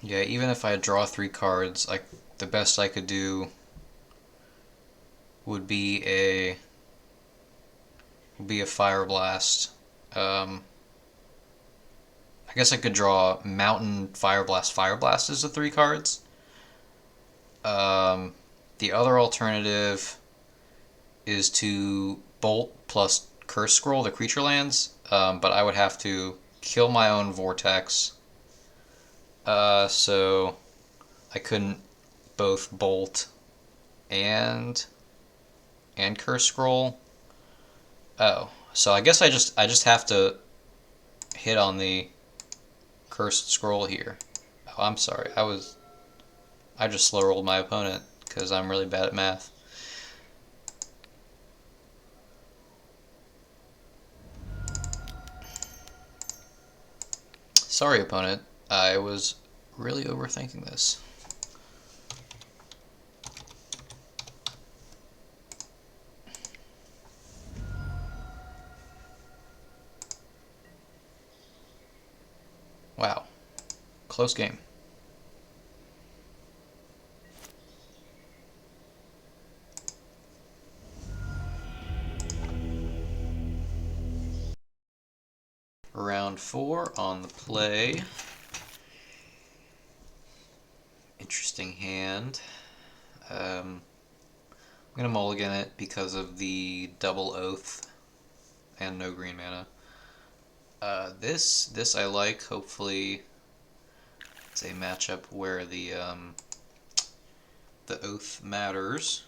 Yeah, even if I draw 3 cards, the best I could do would be a Fire Blast. I guess I could draw Mountain, Fire Blast as the 3 cards. The other alternative is to Bolt plus Curse Scroll the creature lands, but I would have to kill my own Vortex. So I couldn't both Bolt and Curse Scroll. Oh, so I guess I just have to hit on the Cursed Scroll here. Oh, I'm sorry. I just slow rolled my opponent because I'm really bad at math. Sorry, opponent. I was really overthinking this. Wow. Close game. Round 4 on the play. Interesting hand. I'm going to mulligan it because of the double Oath and no green mana. This I like. Hopefully it's a matchup where the Oath matters.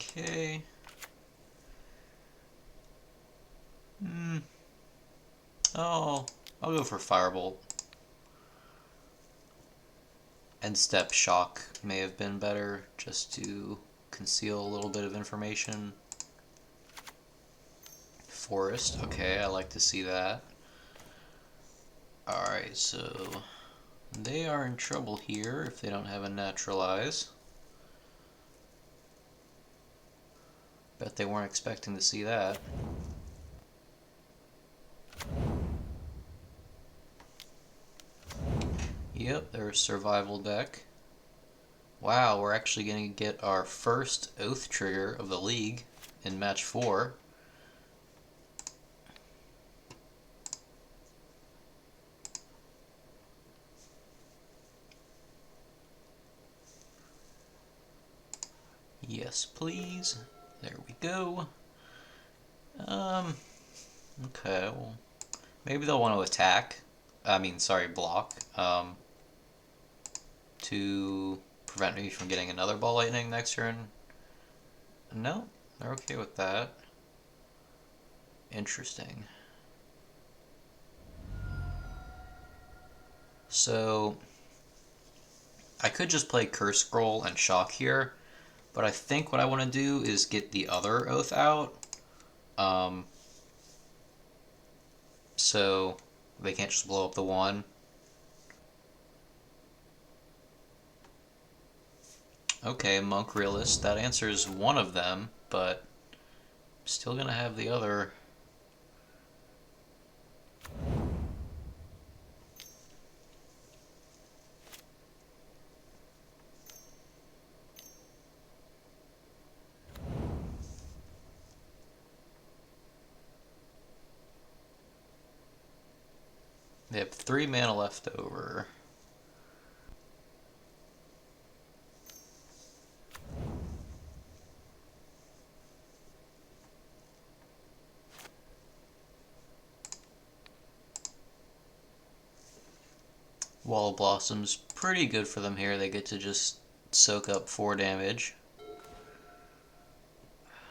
Okay. Oh, I'll go for Firebolt. End step Shock may have been better, just to conceal a little bit of information. Forest, okay, I like to see that. Alright, so they are in trouble here if they don't have a Naturalize. Bet they weren't expecting to see that. Yep, they're a survival deck. Wow, we're actually going to get our first Oath trigger of the league in match 4. Yes, please. There we go. Okay, well, maybe they'll want to attack. Block. To prevent me from getting another Ball Lightning next turn. No, they're okay with that. Interesting. So I could just play Curse Scroll and Shock here, but I think what I want to do is get the other Oath out. So they can't just blow up the one. Okay, Monk Realist, that answers one of them, but still gonna have the other. They have 3 mana left over. Wall of Blossom's pretty good for them here. They get to just soak up 4 damage.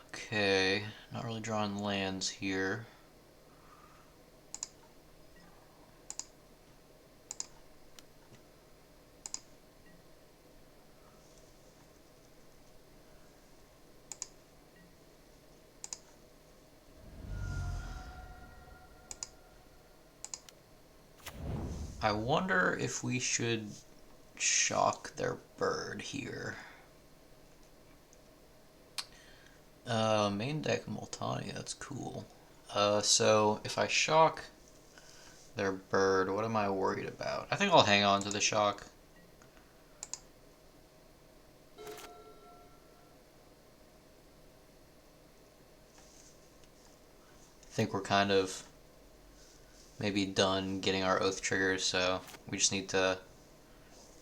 Okay, not really drawing lands here. I wonder if we should shock their bird here. Main deck Multani, that's cool. So if I shock their bird, what am I worried about? I think I'll hang on to the shock. I think we're kind of maybe done getting our oath triggers, so we just need to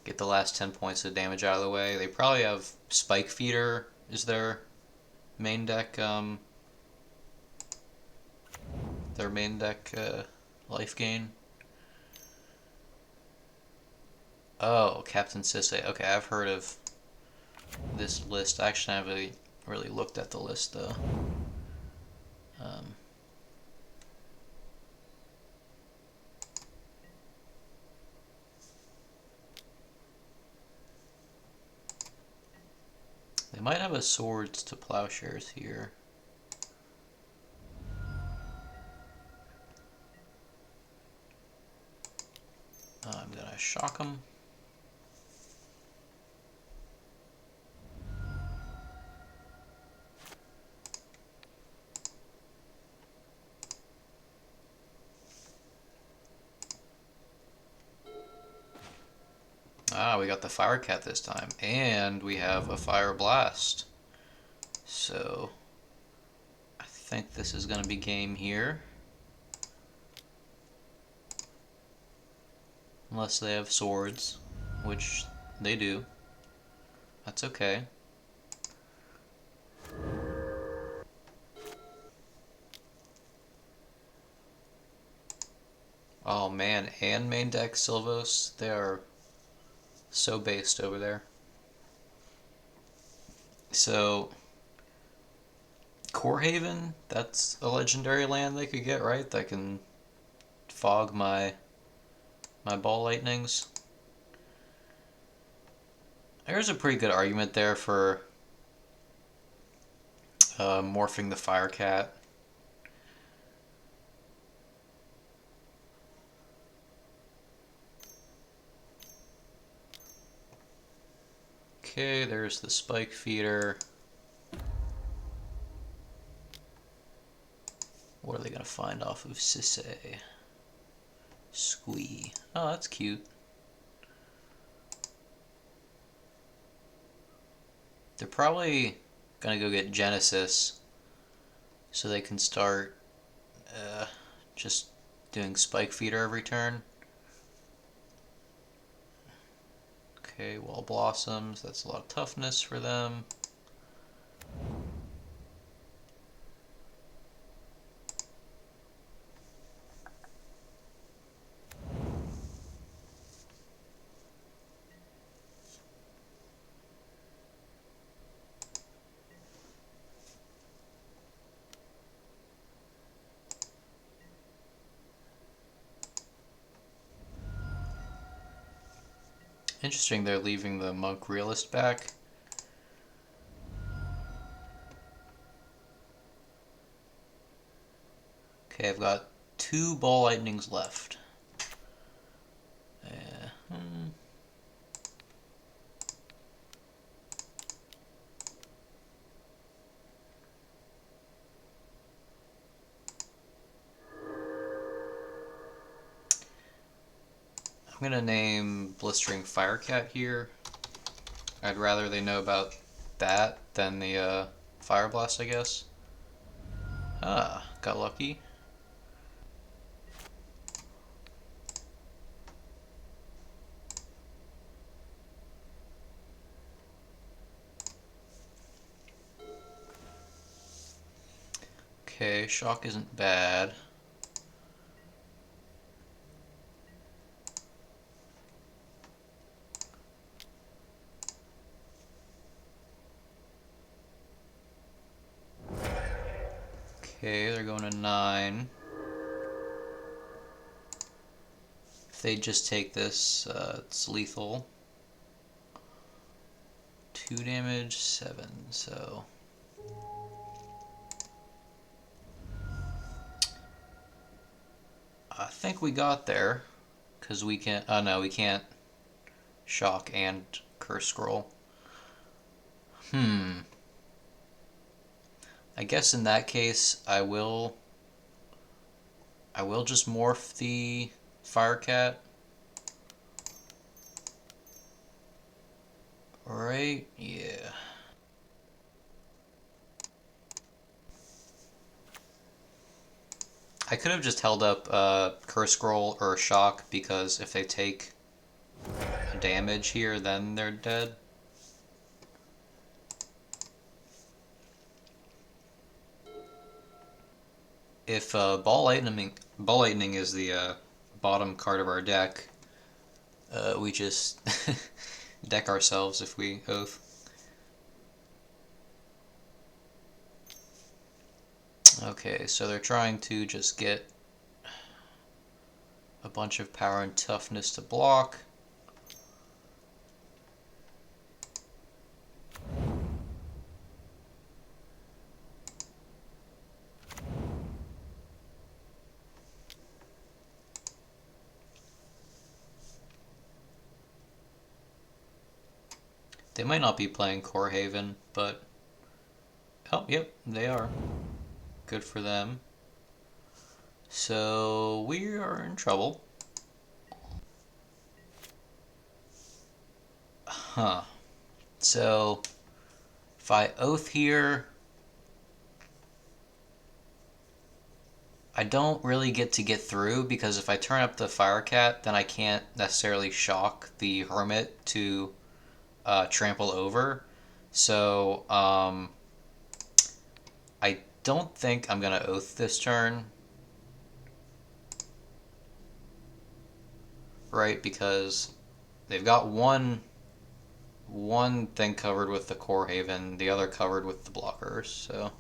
get the last 10 points of damage out of the way. They probably have Spike Feeder is their main deck, life gain. Oh, Captain Sisay. Okay, I've heard of this list. I actually haven't really looked at the list though. They might have a Swords to Plowshares here. I'm gonna shock them. Ah, we got the Fire Cat this time, and we have a Fire Blast. So, I think this is going to be game here. Unless they have swords, which they do. That's okay. Oh man, and main deck Sylvos, they are so based over there. So, Corehaven, that's a legendary land they could get, right? That can fog my ball lightnings. There's a pretty good argument there for morphing the Fire Cat. Okay, there's the Spike Feeder. What are they going to find off of Sisay? Sligh. Oh, that's cute. They're probably going to go get Genesis so they can start just doing Spike Feeder every turn. Okay, Wall Blossoms, that's a lot of toughness for them. Interesting, they're leaving the Monk Realist back. Okay, I've got 2 Ball Lightnings left. I'm gonna name Blistering Firecat here. I'd rather they know about that than the Fire Blast, I guess. Ah, got lucky. Okay, shock isn't bad. Okay, they're going to 9. If they just take this, it's lethal. 2 damage, 7, so... I think we got there. Because we can. Oh no, we can't shock and curse scroll. I guess in that case, I will just morph the Firecat. Right? Yeah. I could have just held up Curse Scroll or Shock, because if they take damage here, then they're dead. If Ball Lightning is the bottom card of our deck, we just deck ourselves if we oath. Okay, so they're trying to just get a bunch of power and toughness to block. They might not be playing Core Haven, but... Oh, yep, they are. Good for them. So, we are in trouble. Huh. So, if I oath here, I don't really get through, because if I turn up the Firecat, then I can't necessarily shock the Hermit to trample over. So, I don't think I'm going to oath this turn. Right, because they've got one thing covered with the Core Haven, the other covered with the blockers, so...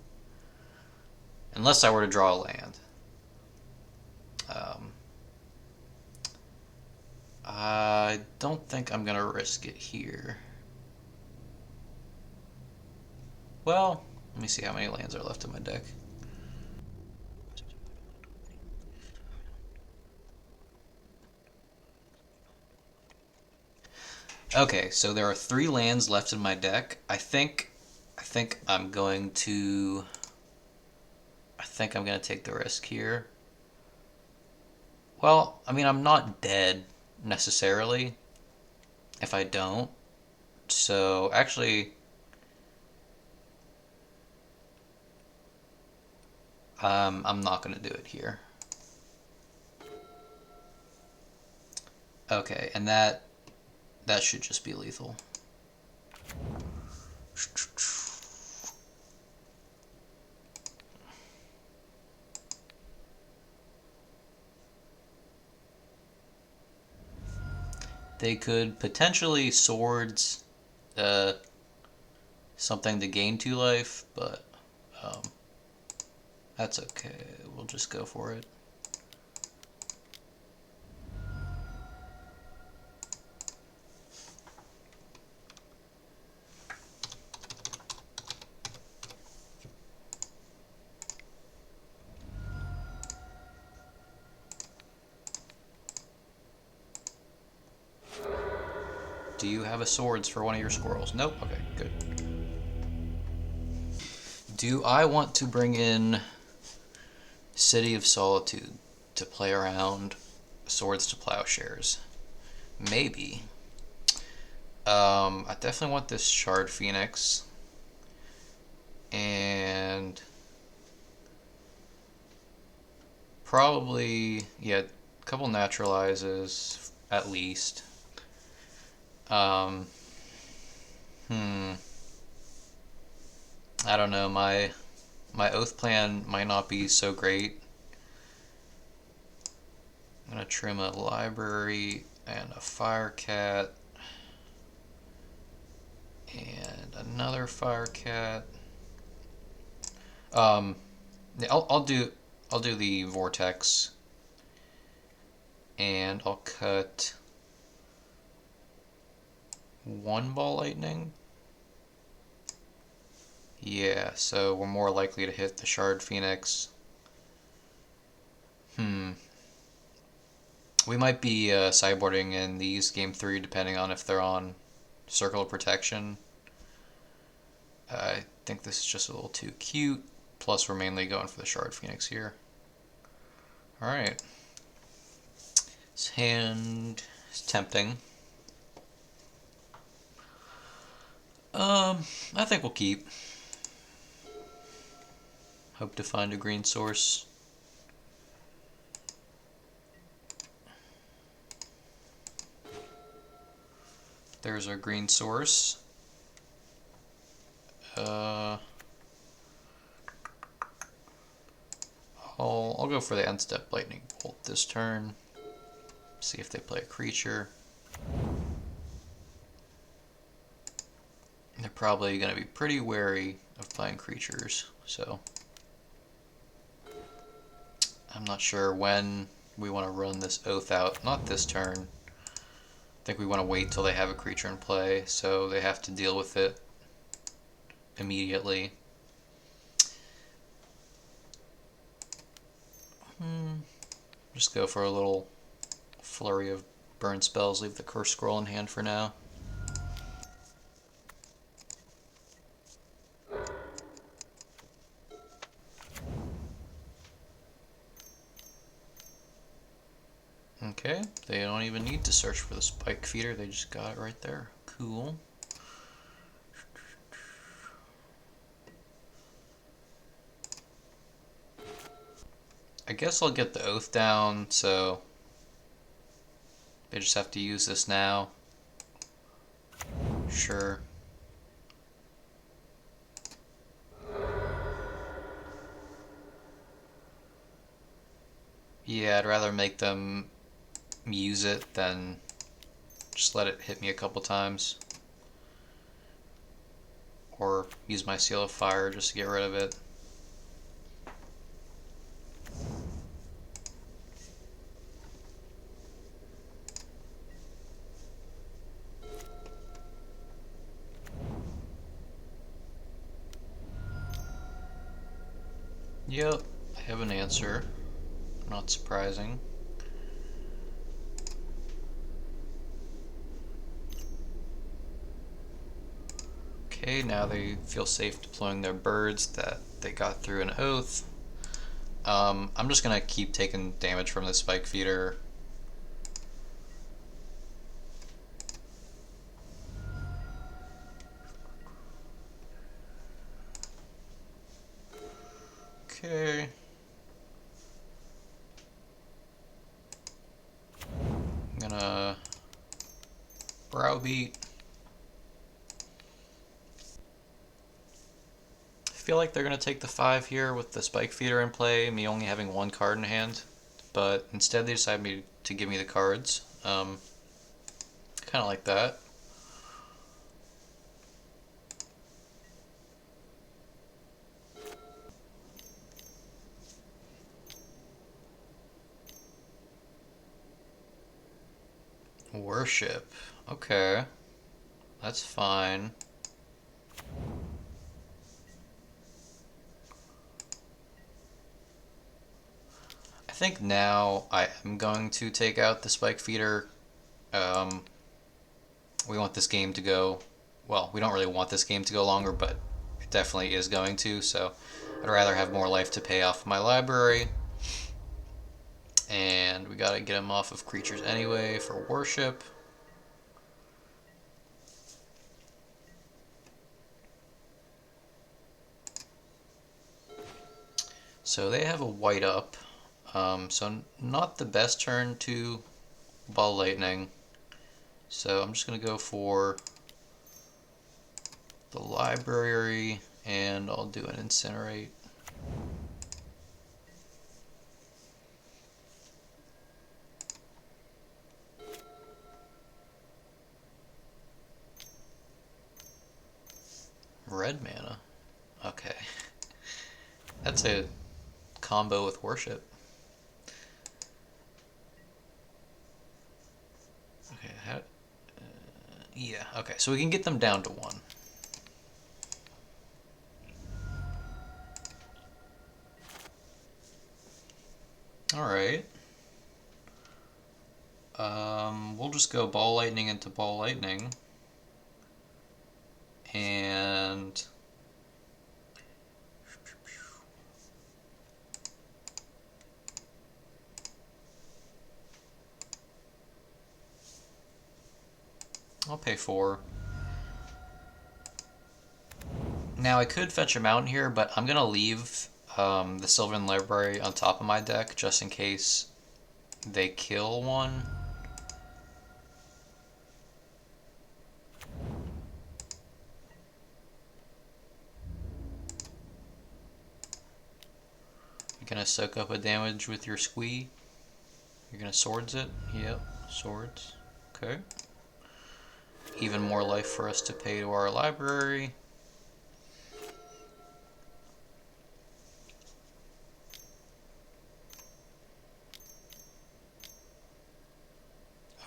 Unless I were to draw a land. I don't think I'm going to risk it here. Well, let me see how many lands are left in my deck. Okay, so there are 3 lands left in my deck. I think I'm going to take the risk here. Well, I mean, I'm not dead necessarily if I don't. So, actually, I'm not going to do it here. Okay, and that should just be lethal. They could potentially swords something to gain 2 life, but that's okay. We'll just go for it. Do you have a swords for one of your squirrels? Nope. Okay, good. Do I want to bring in City of Solitude to play around Swords to Plowshares? Maybe. I definitely want this Shard Phoenix. And probably, yeah, a couple naturalizes at least. I don't know, my oath plan might not be so great. I'm gonna trim a library and a Firecat and another Firecat. I'll do the Vortex, and I'll cut 1 Ball Lightning. Yeah, so we're more likely to hit the Shard Phoenix. We might be sideboarding in these game 3 depending on if they're on Circle of Protection. I think this is just a little too cute. Plus, we're mainly going for the Shard Phoenix here. Alright. This hand is tempting. I think we'll keep. Hope to find a green source. There's our green source. I'll go for the end step lightning bolt this turn. See if they play a creature. They're probably going to be pretty wary of playing creatures, so I'm not sure when we want to run this oath out. Not this turn. I think we want to wait till they have a creature in play, so they have to deal with it immediately. Just go for a little flurry of burn spells, leave the curse scroll in hand for now. Okay, they don't even need to search for the spike feeder, they just got it right there. Cool. I guess I'll get the oath down, so they just have to use this now. Sure. Yeah, I'd rather make them use it than just let it hit me a couple times. Or use my Seal of Fire just to get rid of it. Yep, I have an answer. Not surprising. Okay, now they feel safe deploying their birds that they got through an oath. I'm just gonna keep taking damage from the spike feeder. Okay. I'm gonna browbeat. I feel like they're gonna take the 5 here with the spike feeder in play, me only having 1 card in hand, but instead they decide to give me the cards. Kind of like that. Worship. Okay. That's fine. I think now I am going to take out the spike feeder. We want this game to go, well, we don't really want this game to go longer, but it definitely is going to, so I'd rather have more life to pay off my library. And we gotta get him off of creatures anyway for worship. So they have a white up, so not the best turn to ball lightning. So I'm just gonna go for the library and I'll do an incinerate. Red mana. Okay. That's a combo with worship. Okay, yeah, okay, so we can get them down to 1. Alright. We'll just go Ball Lightning into Ball Lightning. And I'll pay 4. Now I could fetch a mountain here, but I'm gonna leave the Sylvan Library on top of my deck just in case they kill one. You're gonna soak up a damage with your Squee. You're gonna swords it. Yep, swords. Okay. Even more life for us to pay to our library.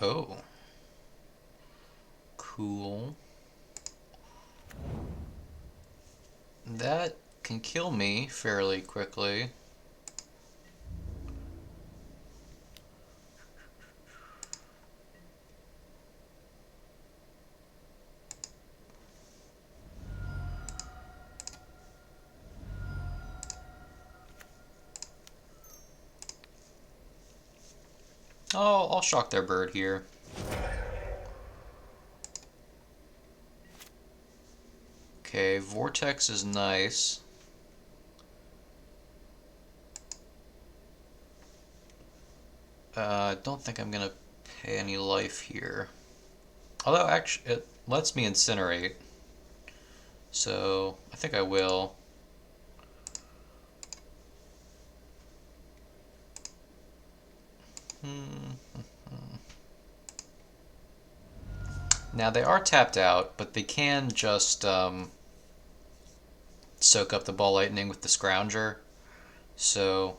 Oh. Cool. That can kill me fairly quickly. Oh, I'll shock their bird here. Okay, Vortex is nice. I don't think I'm gonna pay any life here. Although, actually, it lets me incinerate. So, I think I will. Now, they are tapped out, but they can just soak up the Ball Lightning with the Scrounger. So,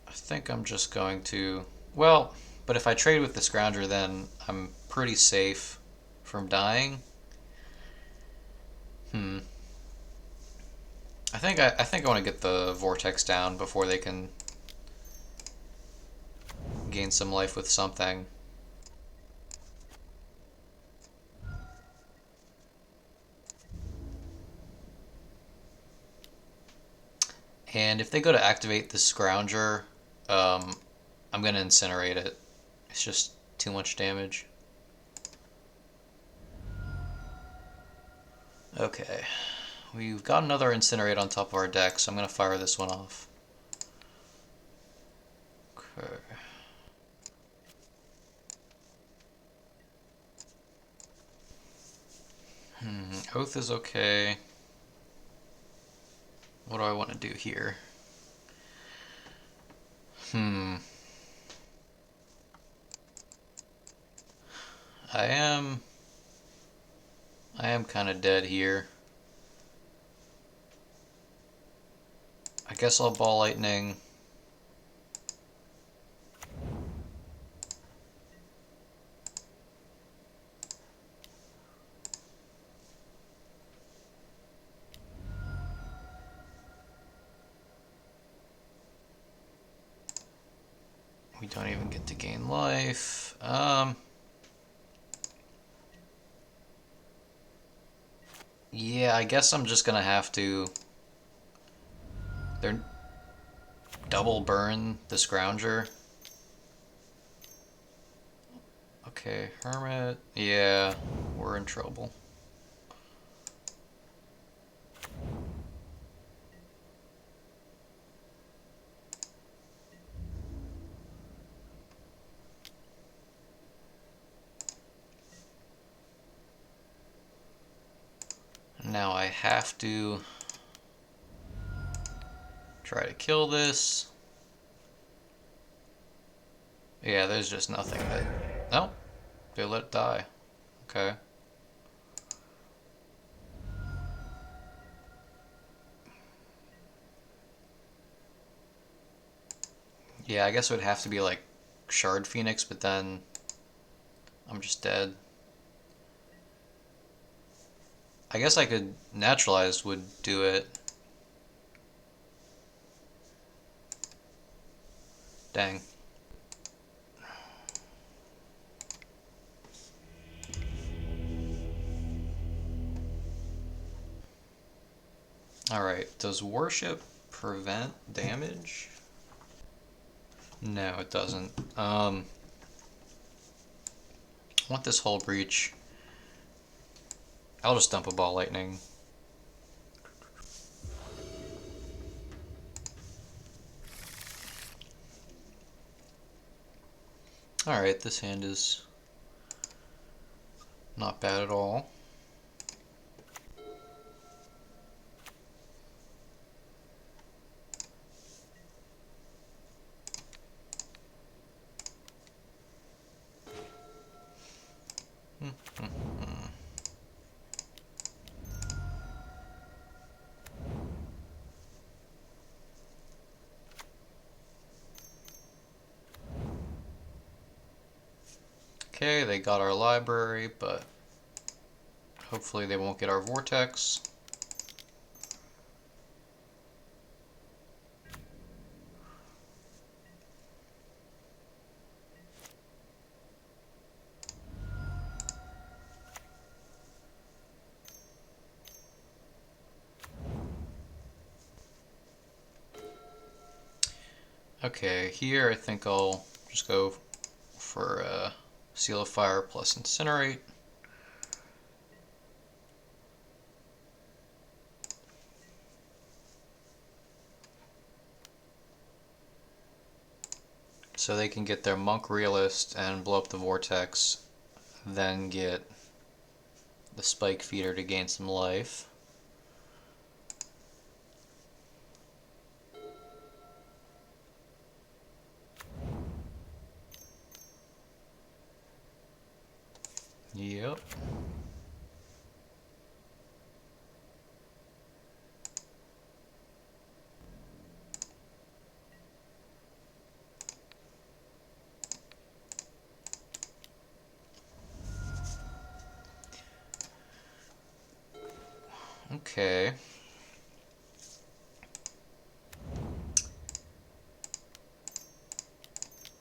I think I'm just going to... Well, but if I trade with the Scrounger, then I'm pretty safe from dying. I think I want to get the Vortex down before they can gain some life with something. And if they go to activate the Scrounger, I'm going to incinerate it. It's just too much damage. Okay. We've got another Incinerate on top of our deck, so I'm going to fire this one off. Okay. Oath is okay. What do I want to do here? I am kind of dead here. I guess I'll Ball Lightning. We don't even get to gain life. Yeah, I guess I'm just gonna have to... They're double burn the Scrounger. Okay, Hermit. Yeah, we're in trouble. Now I have to try to kill this. Yeah, there's just nothing that... No, they let it die. Okay. Yeah, I guess it would have to be like Shard Phoenix, but then I'm just dead. I guess I could... Naturalized would do it. Dang. Alright, does worship prevent damage? No, it doesn't. I want this whole breach. I'll just dump a ball lightning. Alright, this hand is not bad at all. Okay, they got our library, but hopefully they won't get our vortex. Okay, here I think I'll just go for Seal of Fire plus Incinerate. So they can get their Monk Realist and blow up the Vortex, then get the Spike Feeder to gain some life. Yep. Okay.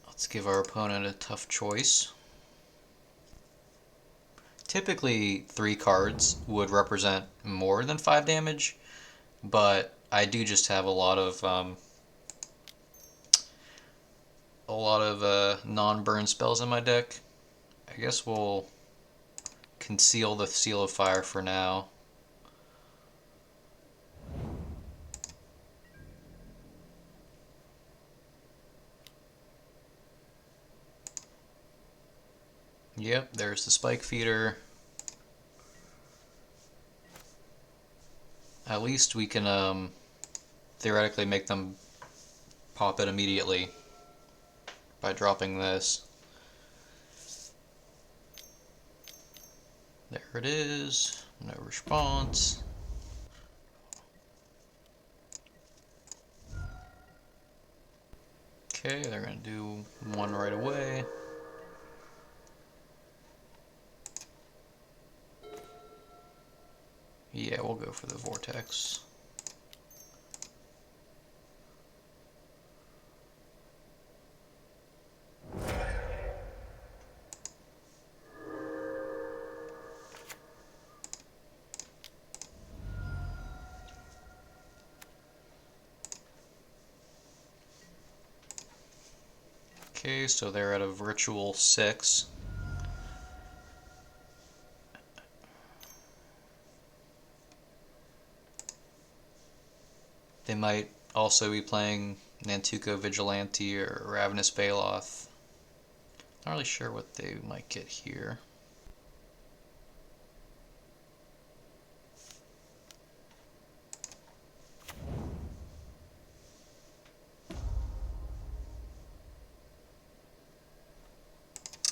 Let's give our opponent a tough choice. Typically, 3 cards would represent more than 5 damage, but I do just have a lot of non-burn spells in my deck. I guess we'll conceal the Seal of Fire for now. Yep, there's the Spike Feeder. At least we can theoretically make them pop it immediately by dropping this. There it is. No response. Okay, they're going to do one right away. Yeah, we'll go for the Vortex. Okay, so they're at a virtual 6. They might also be playing Nantuko Vigilante or Ravenous Baloth. Not really sure what they might get here.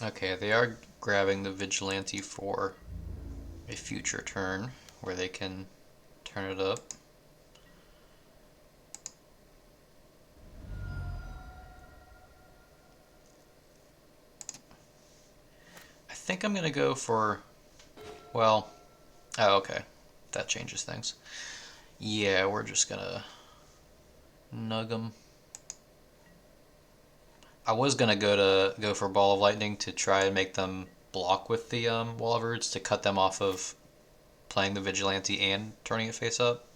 Okay, they are grabbing the Vigilante for a future turn where they can turn it up. I think I'm gonna go for, well, oh, okay, that changes things. Yeah, we're just gonna nug them. I was gonna go for Ball of Lightning to try and make them block with the Wall of Roots to cut them off of playing the Vigilante and turning it face up.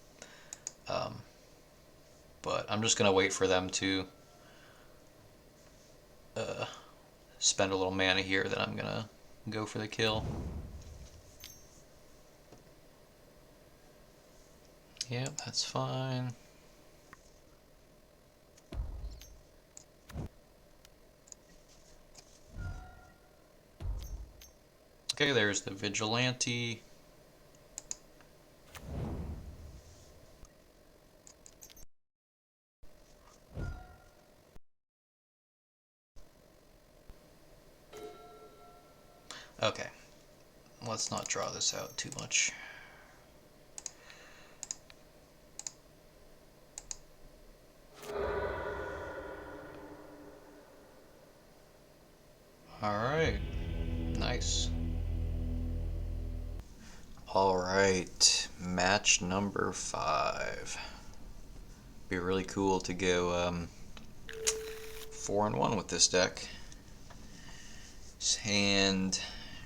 But I'm just gonna wait for them to spend a little mana here, then I'm gonna go for the kill. Yep, that's fine. Okay, there's the Vigilante. Okay, let's not draw this out too much. Alright, nice. Alright, match number 5. Be really cool to go 4-1 with this deck. This hand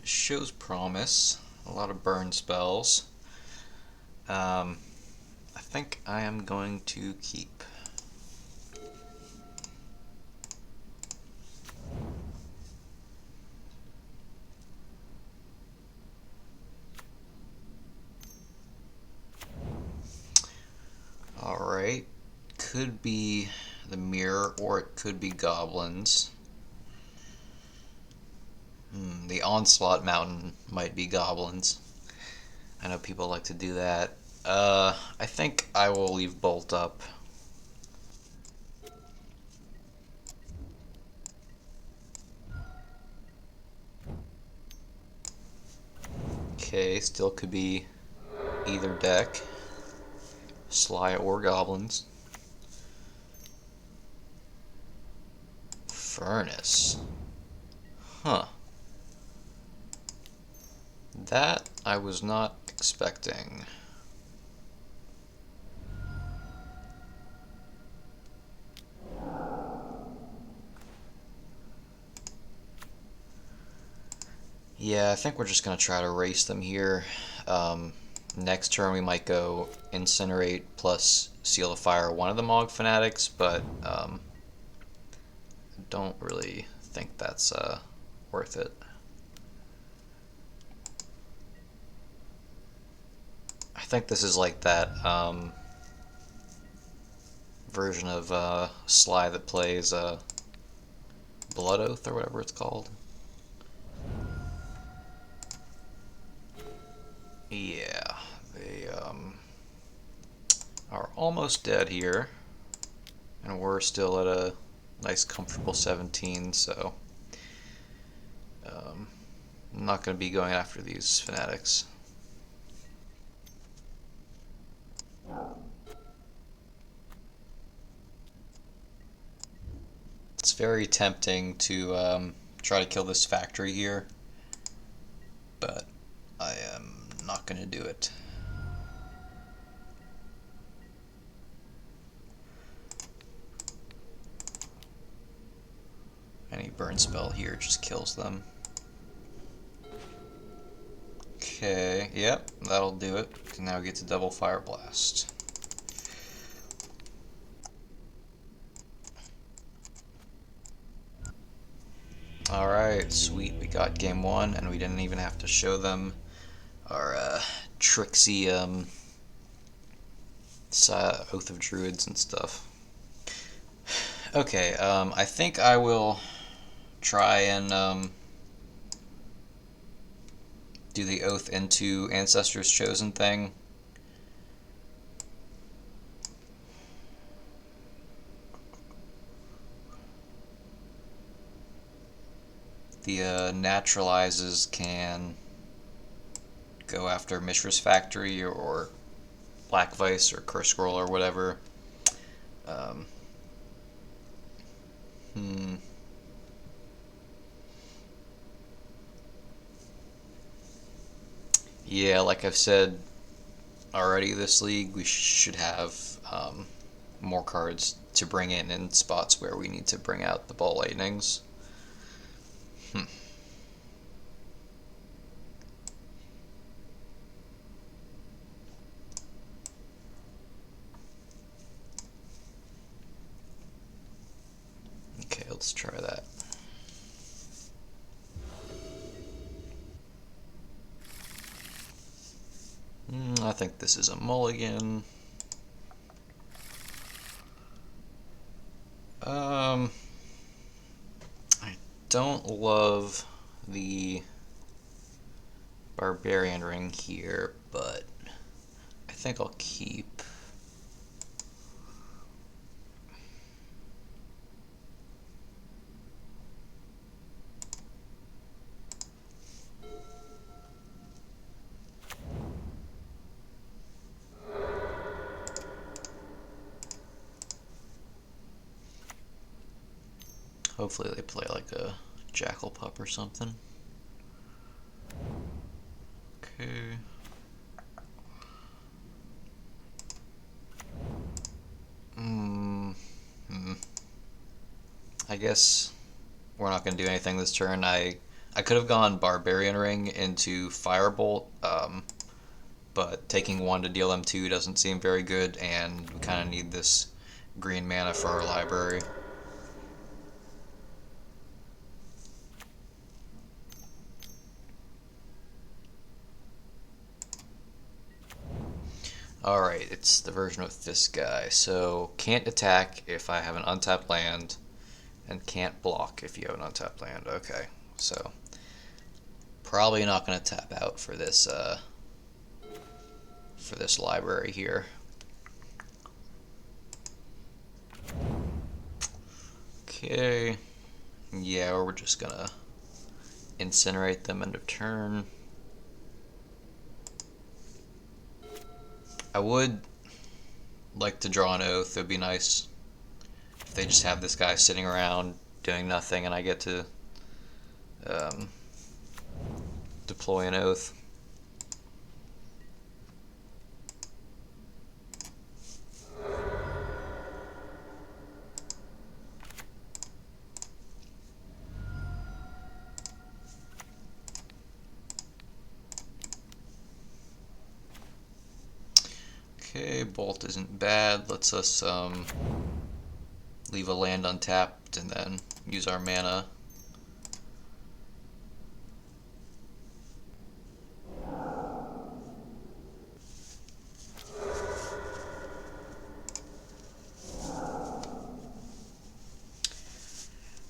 shows promise, a lot of burn spells. I think I am going to keep. Alright, could be the mirror or it could be goblins. The Onslaught Mountain might be goblins. I know people like to do that. I think I will leave Bolt up. Okay, still could be either deck. Sligh or goblins. Furnace. Huh. That I was not expecting. Yeah, I think we're just going to try to race them here. Next turn we might go Incinerate plus Seal of Fire one of the Mog Fanatics, but don't really think that's worth it. I think this is like that version of Sligh that plays Blood Oath or whatever it's called. Yeah, they are almost dead here, and we're still at a nice comfortable 17, so I'm not going to be going after these fanatics. It's very tempting to try to kill this factory here, but I am not going to do it. Any burn spell here just kills them. Okay, yep, that'll do it. Can now get to double Fire Blast. Alright, sweet, we got game 1, and we didn't even have to show them our tricksy Oath of Druids and stuff. Okay, I think I will try and do the Oath into Ancestors Chosen thing. The naturalizes can go after Mishra's Factory or Black Vice or Curse Scroll or whatever. Yeah, like I've said already this league, we should have more cards to bring in spots where we need to bring out the Ball Lightnings. let's try that. I think this is a mulligan. I don't love the barbarian ring here, but I think I'll keep. Hopefully they play like a jackal pup or something. Okay. I guess we're not going to do anything this turn. I could have gone Barbarian Ring into Firebolt, but taking 1 to deal them 2 doesn't seem very good, and we kind of need this green mana for our library. Alright, it's the version with this guy. So, can't attack if I have an untapped land, and can't block if you have an untapped land. Okay, so probably not going to tap out for this library here. Okay, yeah, we're just gonna incinerate them end of turn. I would like to draw an oath. It'd be nice if they just have this guy sitting around doing nothing and I get to deploy an oath. Okay, Bolt isn't bad. Lets us leave a land untapped and then use our mana.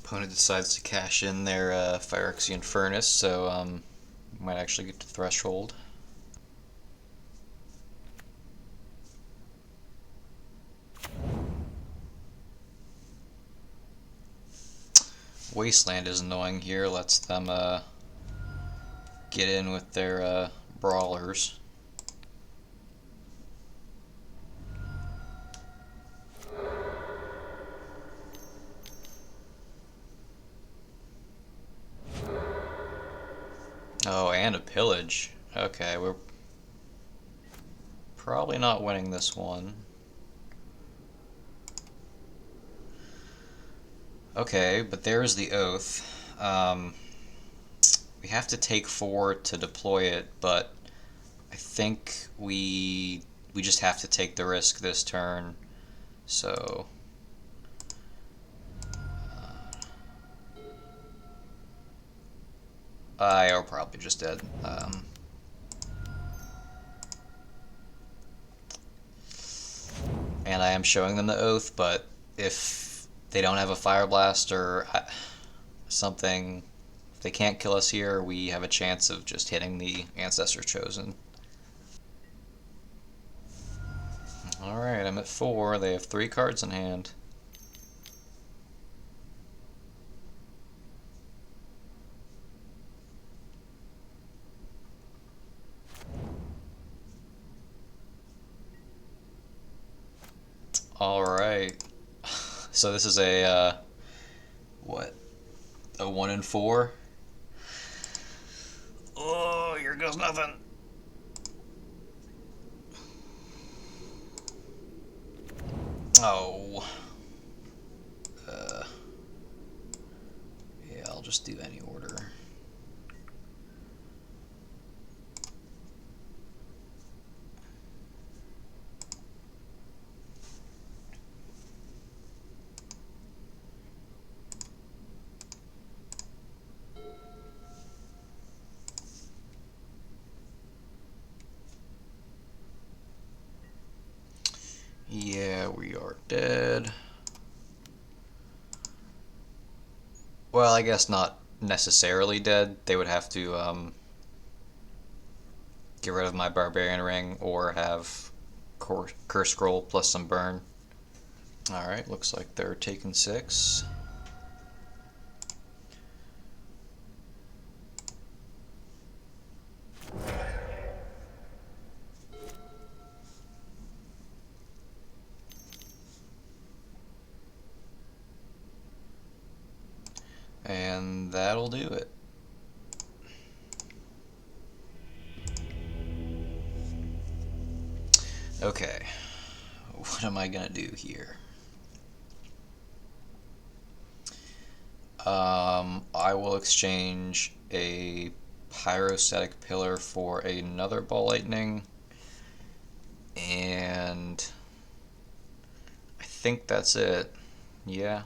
Opponent decides to cash in their Phyrexian Furnace, so might actually get to Threshold. Wasteland is annoying here, lets them get in with their Brawlers. Oh, and a Pillage. Okay, we're probably not winning this one. Okay, but there's the Oath. We have to take 4 to deploy it, but I think we just have to take the risk this turn. So I are probably just dead. And I am showing them the Oath, but if they don't have a Fire Blast or something, if they can't kill us here, we have a chance of just hitting the Ancestor Chosen. Alright, I'm at 4. They have 3 cards in hand. Alright. So this is a, what? A 1 and 4? Oh, here goes nothing. Oh. Yeah, I'll just do any order. Yeah, we are dead. Well, I guess not necessarily dead. They would have to get rid of my Barbarian Ring or have Curse Scroll plus some burn. Alright, looks like they're taking 6. And that'll do it. Okay, what am I gonna do here? I will exchange a Pyrostatic Pillar for another Ball Lightning, and I think that's it. Yeah.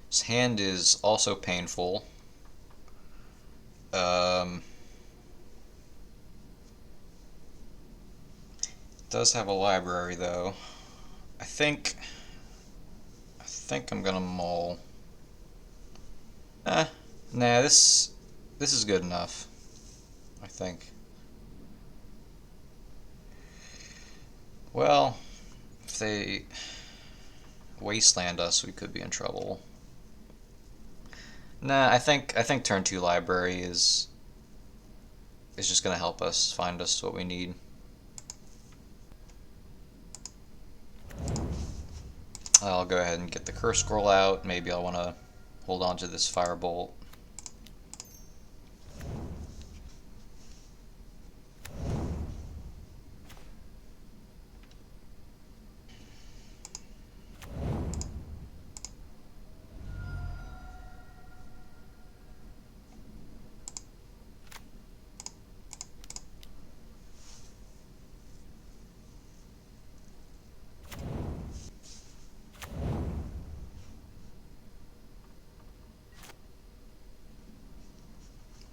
His hand is also painful. Does have a library though. I think I'm gonna mull. Nah, this is good enough, I think. Well, if they wasteland us, we could be in trouble. Nah, I think turn 2 library is just gonna help us find us what we need. I'll go ahead and get the Curse Scroll out. Maybe I'll want to hold on to this Firebolt.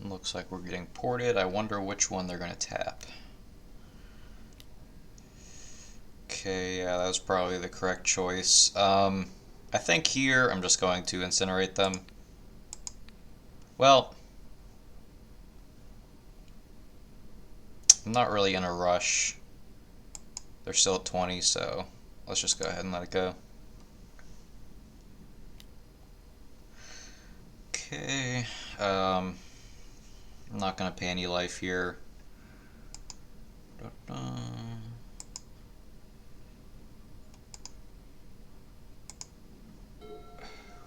Looks like we're getting ported. I wonder which one they're going to tap. Okay, yeah, that was probably the correct choice. I think here I'm just going to incinerate them. Well, I'm not really in a rush. They're still at 20, so let's just go ahead and let it go. Okay, I'm not going to pay any life here.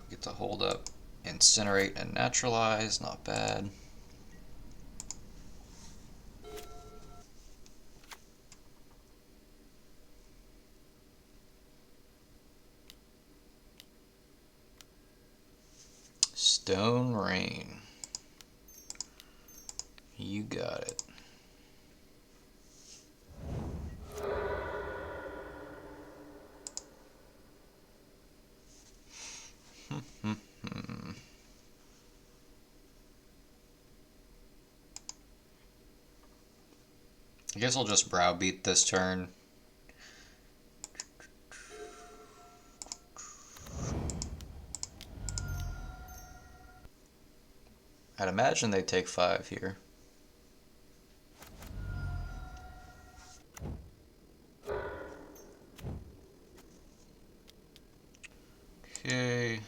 Get to hold up, incinerate, and naturalize. Not bad. Stone Rain. You got it. I guess I'll just browbeat this turn. I'd imagine they take 5 here. Okay.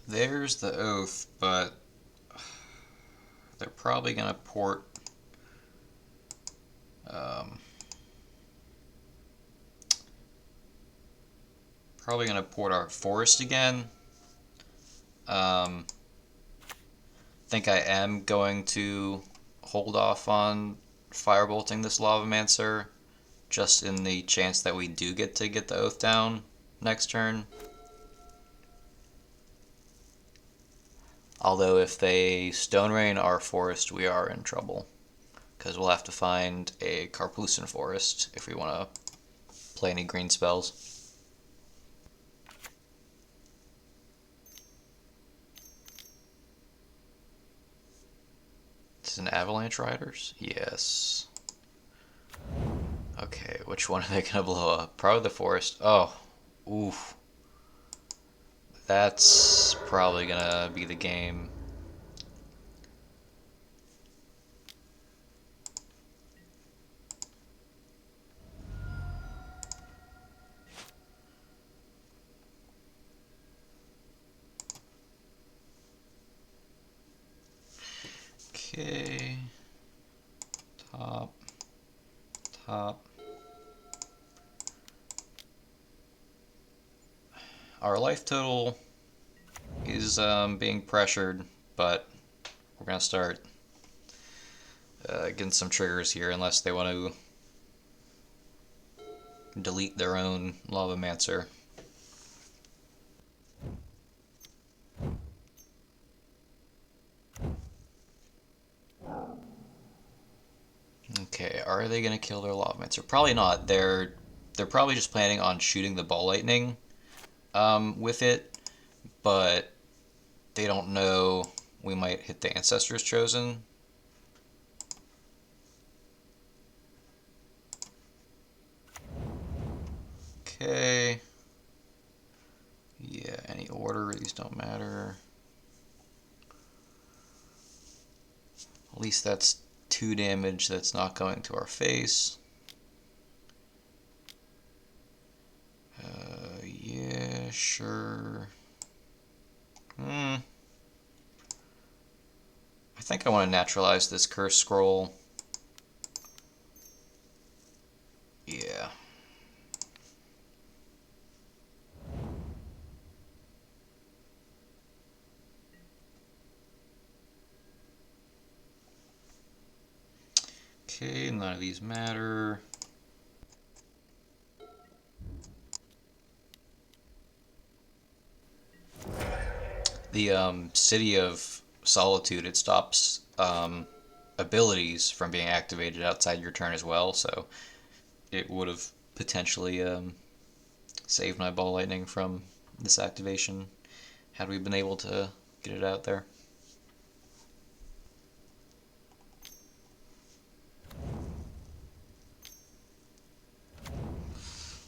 There's the Oath, but they're probably going to port our Forest again. Think I am going to hold off on firebolting this Lavamancer, just in the chance that we do get to get the Oath down next turn. Although if they Stone Rain our Forest, we are in trouble, because we'll have to find a Karplusan Forest if we want to play any green spells. This is an Avalanche Riders? Yes. Okay, which one are they gonna blow up? Probably the Forest. Oh, oof. That's probably gonna be the game. Okay. Top. Our life total is being pressured, but we're gonna start getting some triggers here unless they want to delete their own Lavamancer. Okay, are they gonna kill their Lavamancer? Probably not. They're probably just planning on shooting the ball lightning with it, but they don't know we might hit the Ancestors Chosen. Okay. Yeah, any order, these don't matter. At least that's 2 damage that's not going to our face. Yeah, sure. I think I want to naturalize this Curse Scroll. Yeah. Okay, none of these matter. The City of Solitude, it stops abilities from being activated outside your turn as well, so it would have potentially saved my ball lightning from this activation had we been able to get it out there.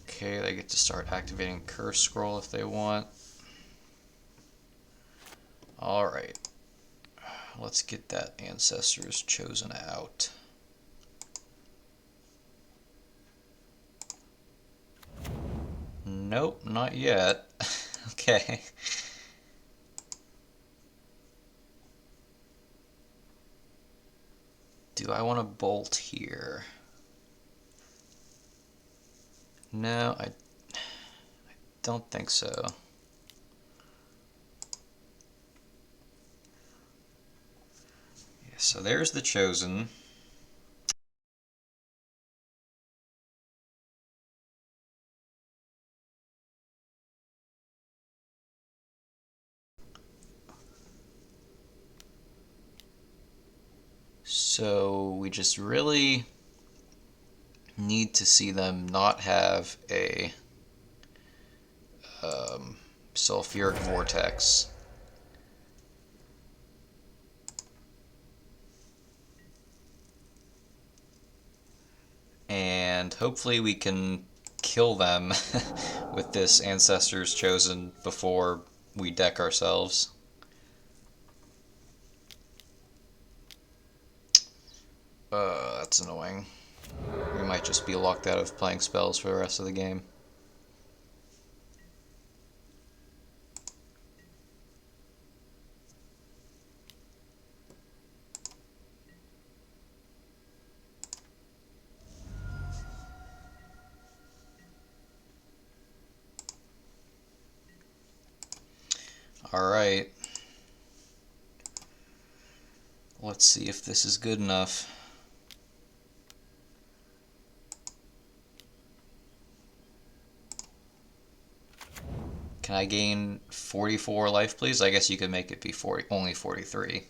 Okay, they get to start activating Curse Scroll if they want. Alright, let's get that Ancestors Chosen out. Nope, not yet. Okay. Do I want to bolt here? No, I don't think so. Yeah, so there's the Chosen. So we just really need to see them not have a sulfuric vortex. And hopefully we can kill them with this Ancestors Chosen before we deck ourselves. That's annoying. We might just be locked out of playing spells for the rest of the game. Alright. Let's see if this is good enough. Can I gain 44 life, please? I guess you could make it be only 43.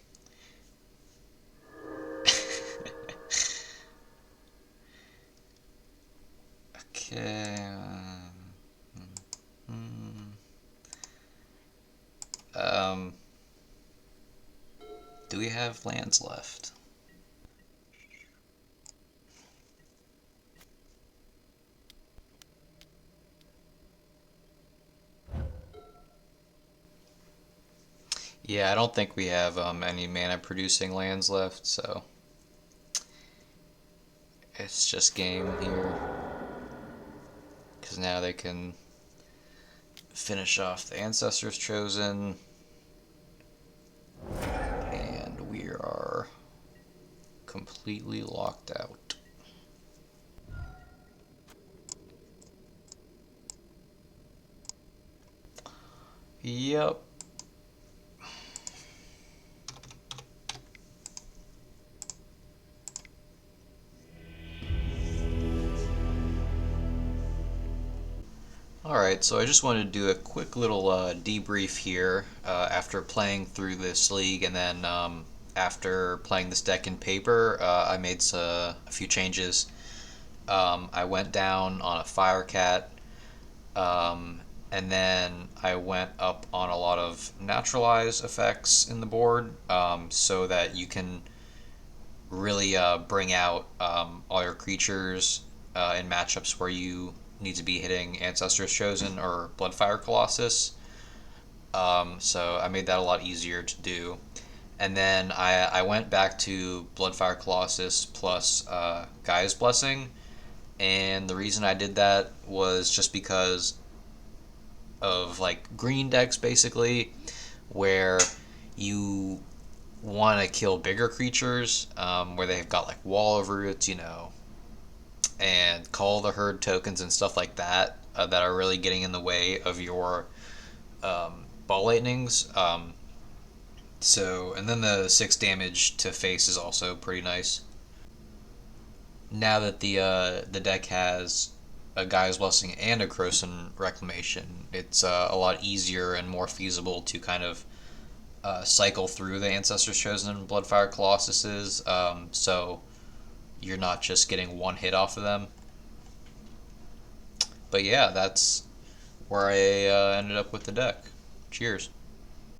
Okay. Um, do we have lands left? Yeah, I don't think we have any mana producing lands left, so it's just game here. Because now they can finish off the Ancestors Chosen, and we are completely locked out. Yep. Alright, so I just wanted to do a quick little debrief here after playing through this league, and then after playing this deck in paper, I made a few changes. I went down on a Firecat, and then I went up on a lot of naturalize effects in the board, so that you can really bring out all your creatures in matchups where you need to be hitting Ancestors Chosen or Bloodfire Colossus. So I made that a lot easier to do. And then I went back to Bloodfire Colossus plus Gaia's Blessing. And the reason I did that was just because of like green decks basically, where you want to kill bigger creatures, where they've got like Wall of Roots, and Call the Herd tokens and stuff like that, that are really getting in the way of your Ball Lightnings. And then the 6 damage to face is also pretty nice. Now that the deck has a Gaia's Blessing and a Krosan Reclamation, it's a lot easier and more feasible to kind of cycle through the Ancestors Chosen and Bloodfire Colossuses, so you're not just getting one hit off of them. But yeah, that's where I ended up with the deck. Cheers.